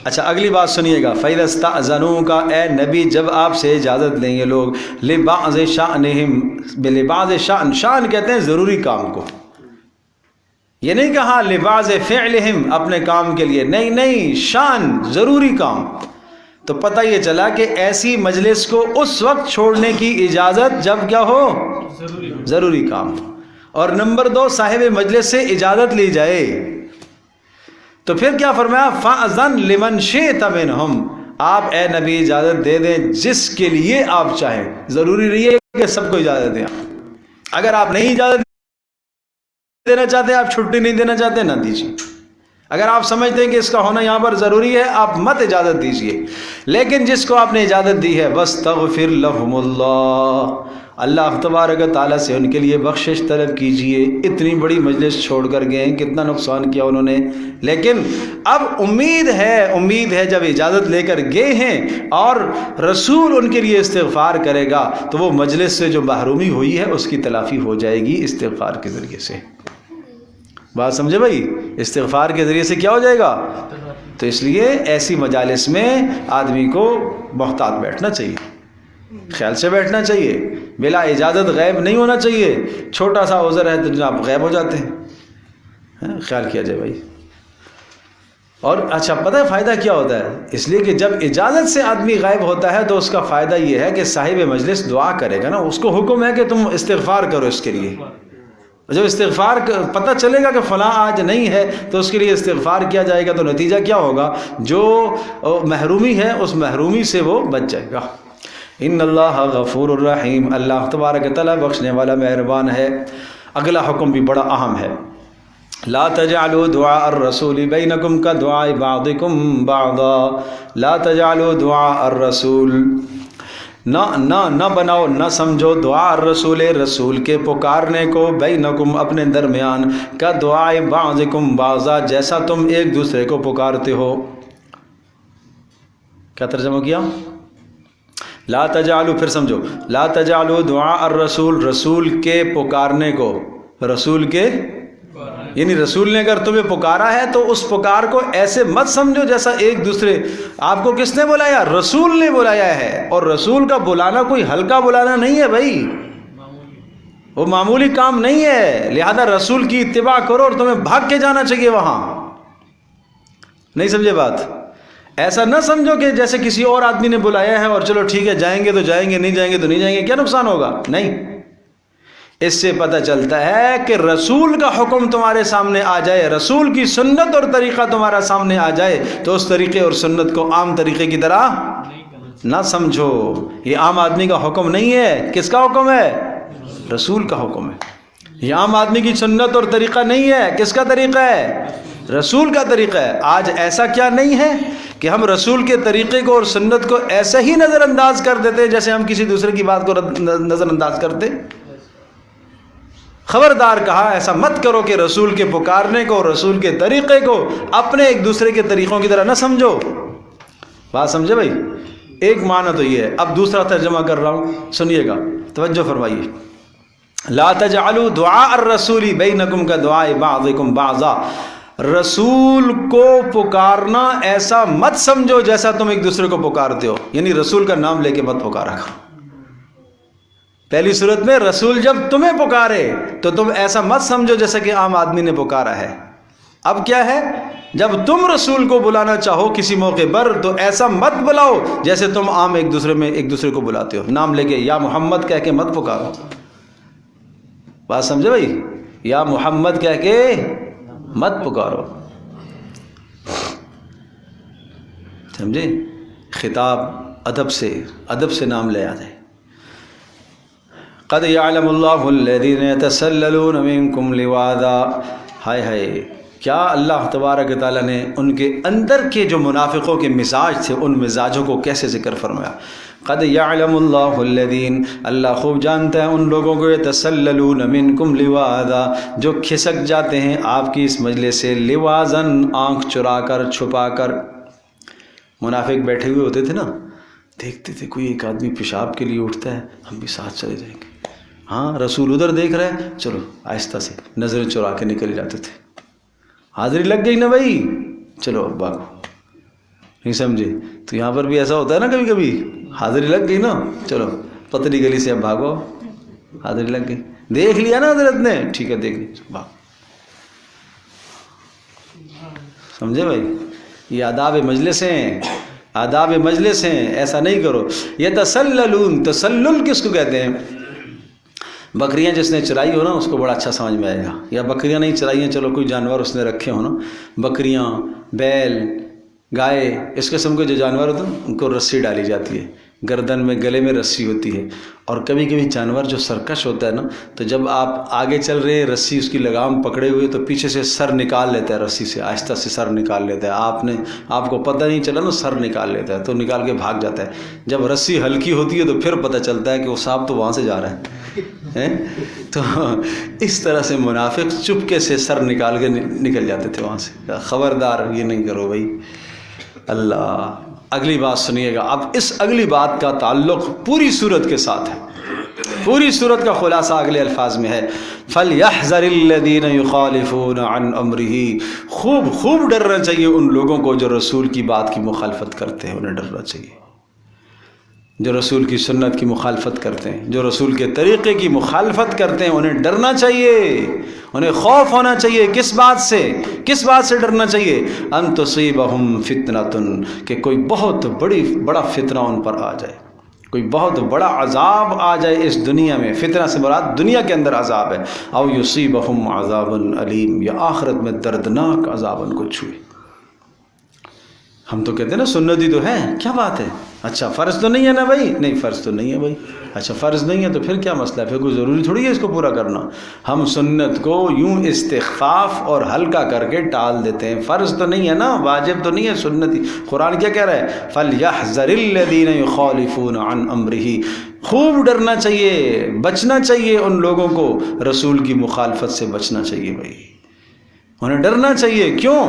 اچھا اگلی بات سنیے گا، فَإِذَا اسْتَأْذَنُوكَ، اے نبی جب آپ سے اجازت لیں یہ لوگ، لِبَعْضِ شَأْنِهِمْ، بِلِبَعْضِ شَأْن، شان کہتے ہیں ضروری کام کو، یہ نہیں کہا لِبَعْضِ فِعْلِهِمْ، اپنے کام کے لیے، نہیں، شان ضروری کام۔ تو پتہ یہ چلا کہ ایسی مجلس کو اس وقت چھوڑنے کی اجازت جب کیا ہو، ضروری کام۔ اور نمبر 2، صاحب مجلس سے اجازت لی جائے، تو پھر کیا فرمایا، فَأْذَنْ لِمَنْ شِئْتَ مِنْهُمْ، آپ اے نبی اجازت دے دیں جس کے لیے آپ چاہیں، ضروری نہیں ہے کہ سب کو اجازت دیں۔ اگر آپ نہیں اجازت دینا چاہتے، آپ چھٹی نہیں دینا چاہتے، نہ دیجیے۔ اگر آپ سمجھتے ہیں کہ اس کا ہونا یہاں پر ضروری ہے، آپ مت اجازت دیجیے۔ لیکن جس کو آپ نے اجازت دی ہے، وَاسْتَغْفِرْ لَهُمُ اللَّهُ، اللہ تبارک تعالیٰ سے ان کے لیے بخشش طلب کیجئے۔ اتنی بڑی مجلس چھوڑ کر گئے، کتنا نقصان کیا انہوں نے، لیکن اب امید ہے جب اجازت لے کر گئے ہیں اور رسول ان کے لیے استغفار کرے گا تو وہ مجلس سے جو محرومی ہوئی ہے اس کی تلافی ہو جائے گی استغفار کے ذریعے سے۔ بات سمجھے بھائی؟ استغفار کے ذریعے سے کیا ہو جائے گا؟ تو اس لیے ایسی مجالس میں آدمی کو محتاط بیٹھنا چاہیے، خیال سے بیٹھنا چاہیے، بلا اجازت غائب نہیں ہونا چاہیے۔ چھوٹا سا عذر ہے تو جناب غائب ہو جاتے ہیں، خیال کیا جائے بھائی۔ اور اچھا پتہ ہے فائدہ کیا ہوتا ہے؟ اس لیے کہ جب اجازت سے آدمی غائب ہوتا ہے تو اس کا فائدہ یہ ہے کہ صاحب مجلس دعا کرے گا نا، اس کو حکم ہے کہ تم استغفار کرو اس کے لیے۔ جب استغفار پتہ چلے گا کہ فلاں آج نہیں ہے تو اس کے لیے استغفار کیا جائے گا، تو نتیجہ کیا ہوگا؟ جو محرومی ہے اس محرومی سے وہ بچ جائے گا۔ ان اللہ غفور الرحیم، اللہ تبارک تعالیٰ بخشنے والا مہربان ہے۔ اگلا حکم بھی بڑا اہم ہے، لا تجعلوا دعاء الرسول بینکم کدعاء بعضکم بعضا، لا تجعلوا دعاء الرسول، نہ بناؤ، نہ سمجھو دعا الرسول، رسول کے پکارنے کو، بینکم اپنے درمیان، کا دعا بعضکم بعضا، جیسا تم ایک دوسرے کو پکارتے ہو۔ کیا ترجمہ کیا؟ لا تجعلوا، پھر سمجھو، لا تجعلوا دعاء الرسول، رسول کے پکارنے کو، رسول کے یعنی رسول نے اگر تمہیں پکارا ہے تو اس پکار کو ایسے مت سمجھو جیسا ایک دوسرے، آپ کو کس نے بلایا؟ رسول نے بلایا ہے، اور رسول کا بلانا کوئی ہلکا بلانا نہیں ہے بھائی، وہ معمولی کام نہیں ہے، لہذا رسول کی اتباع کرو اور تمہیں بھاگ کے جانا چاہیے وہاں. نہیں سمجھے بات؟ ایسا نہ سمجھو کہ جیسے کسی اور آدمی نے بلایا ہے اور چلو ٹھیک ہے جائیں گے تو جائیں گے، نہیں جائیں گے تو نہیں جائیں گے، کیا نقصان ہوگا؟ نہیں. اس سے پتہ چلتا ہے کہ رسول کا حکم تمہارے سامنے آ جائے، رسول کی سنت اور طریقہ تمہارا سامنے آ جائے تو اس طریقے اور سنت کو عام طریقے کی طرح نہ سمجھو. یہ عام آدمی کا حکم نہیں ہے. کس کا حکم ہے؟ رسول کا حکم ہے. یہ عام آدمی کی سنت اور طریقہ نہیں ہے. کس کا طریقہ ہے؟ رسول کا طریقہ ہے. آج ایسا کیا نہیں ہے کہ ہم رسول کے طریقے کو اور سنت کو ایسا ہی نظر انداز کر دیتے جیسے ہم کسی دوسرے کی بات کو نظر انداز کرتے. خبردار کہا ایسا مت کرو کہ رسول کے پکارنے کو، رسول کے طریقے کو اپنے ایک دوسرے کے طریقوں کی طرح نہ سمجھو. بات سمجھے بھائی؟ ایک معنی تو یہ ہے. اب دوسرا ترجمہ کر رہا ہوں، سنیے گا، توجہ فرمائیے. لا تجعلوا دعاء الرسول بینکم کدعاء بعضکم بعضا. رسول کو پکارنا ایسا مت سمجھو جیسا تم ایک دوسرے کو پکارتے ہو، یعنی رسول کا نام لے کے مت پکارا کرو. پہلی صورت میں رسول جب تمہیں پکارے تو تم ایسا مت سمجھو جیسا کہ عام آدمی نے پکارا ہے. اب کیا ہے؟ جب تم رسول کو بلانا چاہو کسی موقع پر تو ایسا مت بلاؤ جیسے تم عام ایک دوسرے کو بلاتے ہو. نام لے کے یا محمد کہہ کے مت پکارو. بات سمجھے بھائی؟ یا محمد کہہ کے مت پکارو. سمجھے؟ خطاب ادب سے نام لے آتے. قد یعلم اللہ الذین یتسللون منکم لواذا. ہائے ہائے، کیا اللہ تبارک تعالیٰ نے ان کے اندر کے جو منافقوں کے مزاج تھے ان مزاجوں کو کیسے ذکر فرمایا. قد یعلم اللہ الذین، اللہ خوب جانتا ہے ان لوگوں کو، یتسللون منکم لواذا، جو کھسک جاتے ہیں آپ کی اس مجلس سے، لوازن، آنکھ چرا کر، چھپا کر. منافق بیٹھے ہوئے ہوتے تھے نا، دیکھتے تھے کوئی ایک آدمی پیشاب کے لیے اٹھتا ہے، ہم بھی ساتھ چلے جائیں گے. ہاں رسول ادھر دیکھ رہے ہیں، چلو آہستہ سے نظریں چرا کے نکل جاتے تھے. حاضری لگ گئی نا بھائی، چلو اب بھاگو. نہیں سمجھے؟ تو یہاں پر بھی ایسا ہوتا ہے نا کبھی کبھی، حاضری لگ گئی نا، چلو پتلی گلی سے اب بھاگو. حاضری لگ گئی، دیکھ لیا نا حضرت نے، ٹھیک ہے دیکھ لیا، بھاگو. سمجھے بھائی؟ یہ آداب مجلس ہیں، آداب مجلس ہیں. ایسا نہیں کرو. یتسللون، تسلل کس کو کہتے ہیں؟ بکریاں جس نے چرائی ہو نا اس کو بڑا اچھا سمجھ میں آئے گا. یا بکریاں نہیں چرائی ہیں، چلو کوئی جانور اس نے رکھے ہو نا، بکریاں، بیل، گائے، اس قسم کے جو جانور ہوتے ہیں ان کو رسی ڈالی جاتی ہے، گردن میں، گلے میں رسی ہوتی ہے. اور کبھی کبھی جانور جو سرکش ہوتا ہے نا، تو جب آپ آگے چل رہے ہیں رسی اس کی لگام پکڑے ہوئے تو پیچھے سے سر نکال لیتا ہے رسی سے، آہستہ سے سر نکال لیتا ہے. آپ کو پتہ نہیں چلا نا، سر نکال لیتا ہے تو نکال کے بھاگ جاتا ہے. جب رسی ہلکی ہوتی ہے تو پھر پتہ چلتا ہے کہ وہ صاحب تو وہاں سے جا رہا ہے. تو اس طرح سے منافق چپکے سے سر نکال کے نکل جاتے تھے وہاں سے. خبردار یہ نہیں کرو بھائی. اللہ. اگلی بات سنیے گا. اب اس اگلی بات کا تعلق پوری صورت کے ساتھ ہے. پوری صورت کا خلاصہ اگلے الفاظ میں ہے، فَلْيَحْذَرِ الَّذِينَ يُخَالِفُونَ عَنْ أَمْرِهِ. خوب ڈرنا چاہیے ان لوگوں کو جو رسول کی بات کی مخالفت کرتے ہیں. انہیں ڈرنا چاہیے جو رسول کی سنت کی مخالفت کرتے ہیں، جو رسول کے طریقے کی مخالفت کرتے ہیں. انہیں ڈرنا چاہیے، انہیں خوف ہونا چاہیے. کس بات سے ڈرنا چاہیے؟ ان تصیبہم فتنۃ، کہ کوئی بہت بڑا فتنہ ان پر آ جائے، کوئی بہت بڑا عذاب آ جائے اس دنیا میں. فتنہ سے مراد دنیا کے اندر عذاب ہے. او یصیبہم عذاب علیم، یا آخرت میں دردناک عذاب ان کو چھوئے. ہم تو کہتے ہیں نا سنتی تو ہے، کیا بات ہے؟ اچھا فرض تو نہیں ہے نا بھائی؟ نہیں فرض تو نہیں ہے بھائی. اچھا فرض نہیں ہے تو پھر کیا مسئلہ ہے؟ پھر کوئی ضروری تھوڑی ہے اس کو پورا کرنا. ہم سنت کو یوں استخفاف اور ہلکا کر کے ٹال دیتے ہیں. فرض تو نہیں ہے نا، واجب تو نہیں ہے، سنتی. قرآن کیا کہہ رہا ہے؟ فَلْيَحْذَرِ الَّذِينَ يُخَالِفُونَ عَنْ أَمْرِهِ. خوب ڈرنا چاہیے، بچنا چاہیے ان لوگوں کو، رسول کی مخالفت سے بچنا چاہیے بھائی. انہیں ڈرنا چاہیے. کیوں؟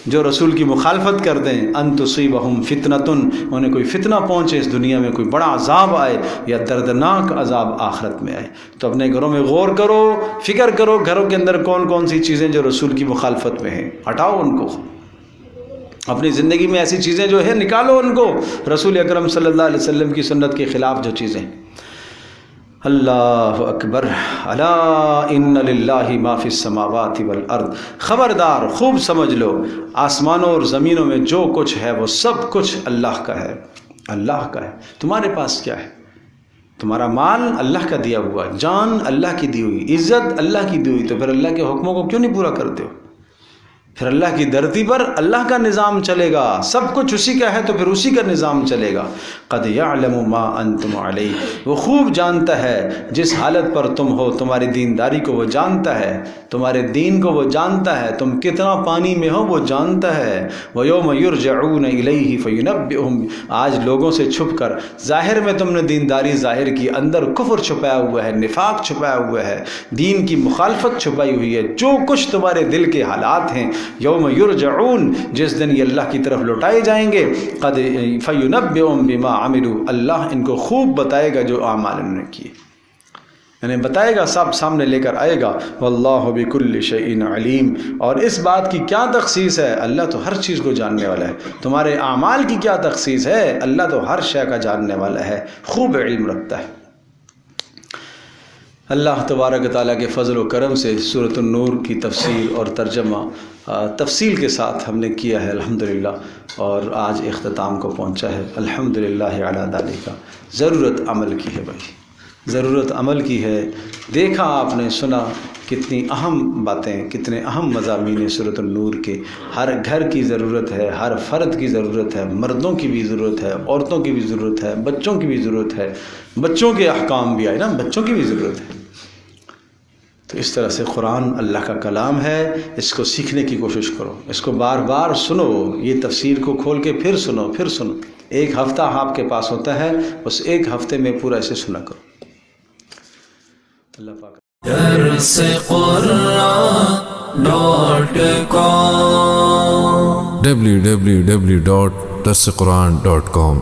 جو رسول کی مخالفت کرتے ہیں. ان تصیبہم فتنۃ، انہیں کوئی فتنہ پہنچے اس دنیا میں، کوئی بڑا عذاب آئے یا دردناک عذاب آخرت میں آئے. تو اپنے گھروں میں غور کرو، فکر کرو گھروں کے اندر کون کون سی چیزیں جو رسول کی مخالفت میں ہیں، ہٹاؤ ان کو. اپنی زندگی میں ایسی چیزیں جو ہے، نکالو ان کو، رسول اکرم صلی اللہ علیہ وسلم کی سنت کے خلاف جو چیزیں. اللہ اکبر، الا ان للہ ما فی السماوات والارض، خبردار خوب سمجھ لو آسمانوں اور زمینوں میں جو کچھ ہے وہ سب کچھ اللہ کا ہے، اللہ کا ہے۔ تمہارے پاس کیا ہے؟ تمہارا مال اللہ کا دیا ہوا، جان اللہ کی دی ہوئی، عزت اللہ کی دی ہوئی، تو پھر اللہ کے حکموں کو کیوں نہیں پورا کرتے ہو؟ پھر اللہ کی دھرتی پر اللہ کا نظام چلے گا، سب کچھ اسی کا ہے تو پھر اسی کا نظام چلے گا۔ قد یعلم ما انتم علیہ، وہ خوب جانتا ہے جس حالت پر تم ہو، تمہاری دینداری کو وہ جانتا ہے، تمہارے دین کو وہ جانتا ہے، تم کتنا پانی میں ہو وہ جانتا ہے۔ وَيَوْمَ يُرْجَعُونَ إِلَيْهِ فَيُنَبِّئُهُم، آج لوگوں سے چھپ کر ظاہر میں تم نے دینداری ظاہر کی، اندر کفر چھپایا ہوا ہے، نفاق چھپایا ہوا ہے، دین کی مخالفت چھپائی ہوئی ہے، جو کچھ تمہارے دل کے حالات ہیں، یوم یرجعون، جس دن یہ اللہ کی طرف لوٹائے جائیں گے، قد فینبئہم بما عملوا، اللہ ان کو خوب بتائے گا جو اعمال انہوں نے کیے، یعنی بتائے گا، سب سامنے لے کر آئے گا۔ واللہ بکل شیء علیم، اور اس بات کی کیا تخصیص ہے؟ اللہ تو ہر چیز کو جاننے والا ہے۔ تمہارے اعمال کی کیا تخصیص ہے؟ اللہ تو ہر شے کا جاننے والا ہے، خوب علم رکھتا ہے۔ اللہ تبارک و تعالیٰ کے فضل و کرم سے سورۃ النور کی تفسیر اور ترجمہ تفصیل کے ساتھ ہم نے کیا ہے الحمدللہ، اور آج اختتام کو پہنچا ہے الحمدللہ علی ذالک۔ ضرورت عمل کی ہے بھائی، ضرورت عمل کی ہے۔ دیکھا آپ نے، سنا کتنی اہم باتیں، کتنے اہم مضامین سورۃ النور کے، ہر گھر کی ضرورت ہے، ہر فرد کی ضرورت ہے، مردوں کی بھی ضرورت ہے، عورتوں کی بھی ضرورت ہے، بچوں کی بھی ضرورت ہے، بچوں کے احکام بھی آئے نا، بچوں کی بھی ضرورت ہے۔ تو اس طرح سے قرآن اللہ کا کلام ہے، اس کو سیکھنے کی کوشش کرو، اس کو بار بار سنو، یہ تفسیر کو کھول کے پھر سنو، پھر سنو۔ ایک ہفتہ آپ کے پاس ہوتا ہے، اس ایک ہفتے میں پورا اسے سنا کرو۔ اللہ پاک www.darsequran.com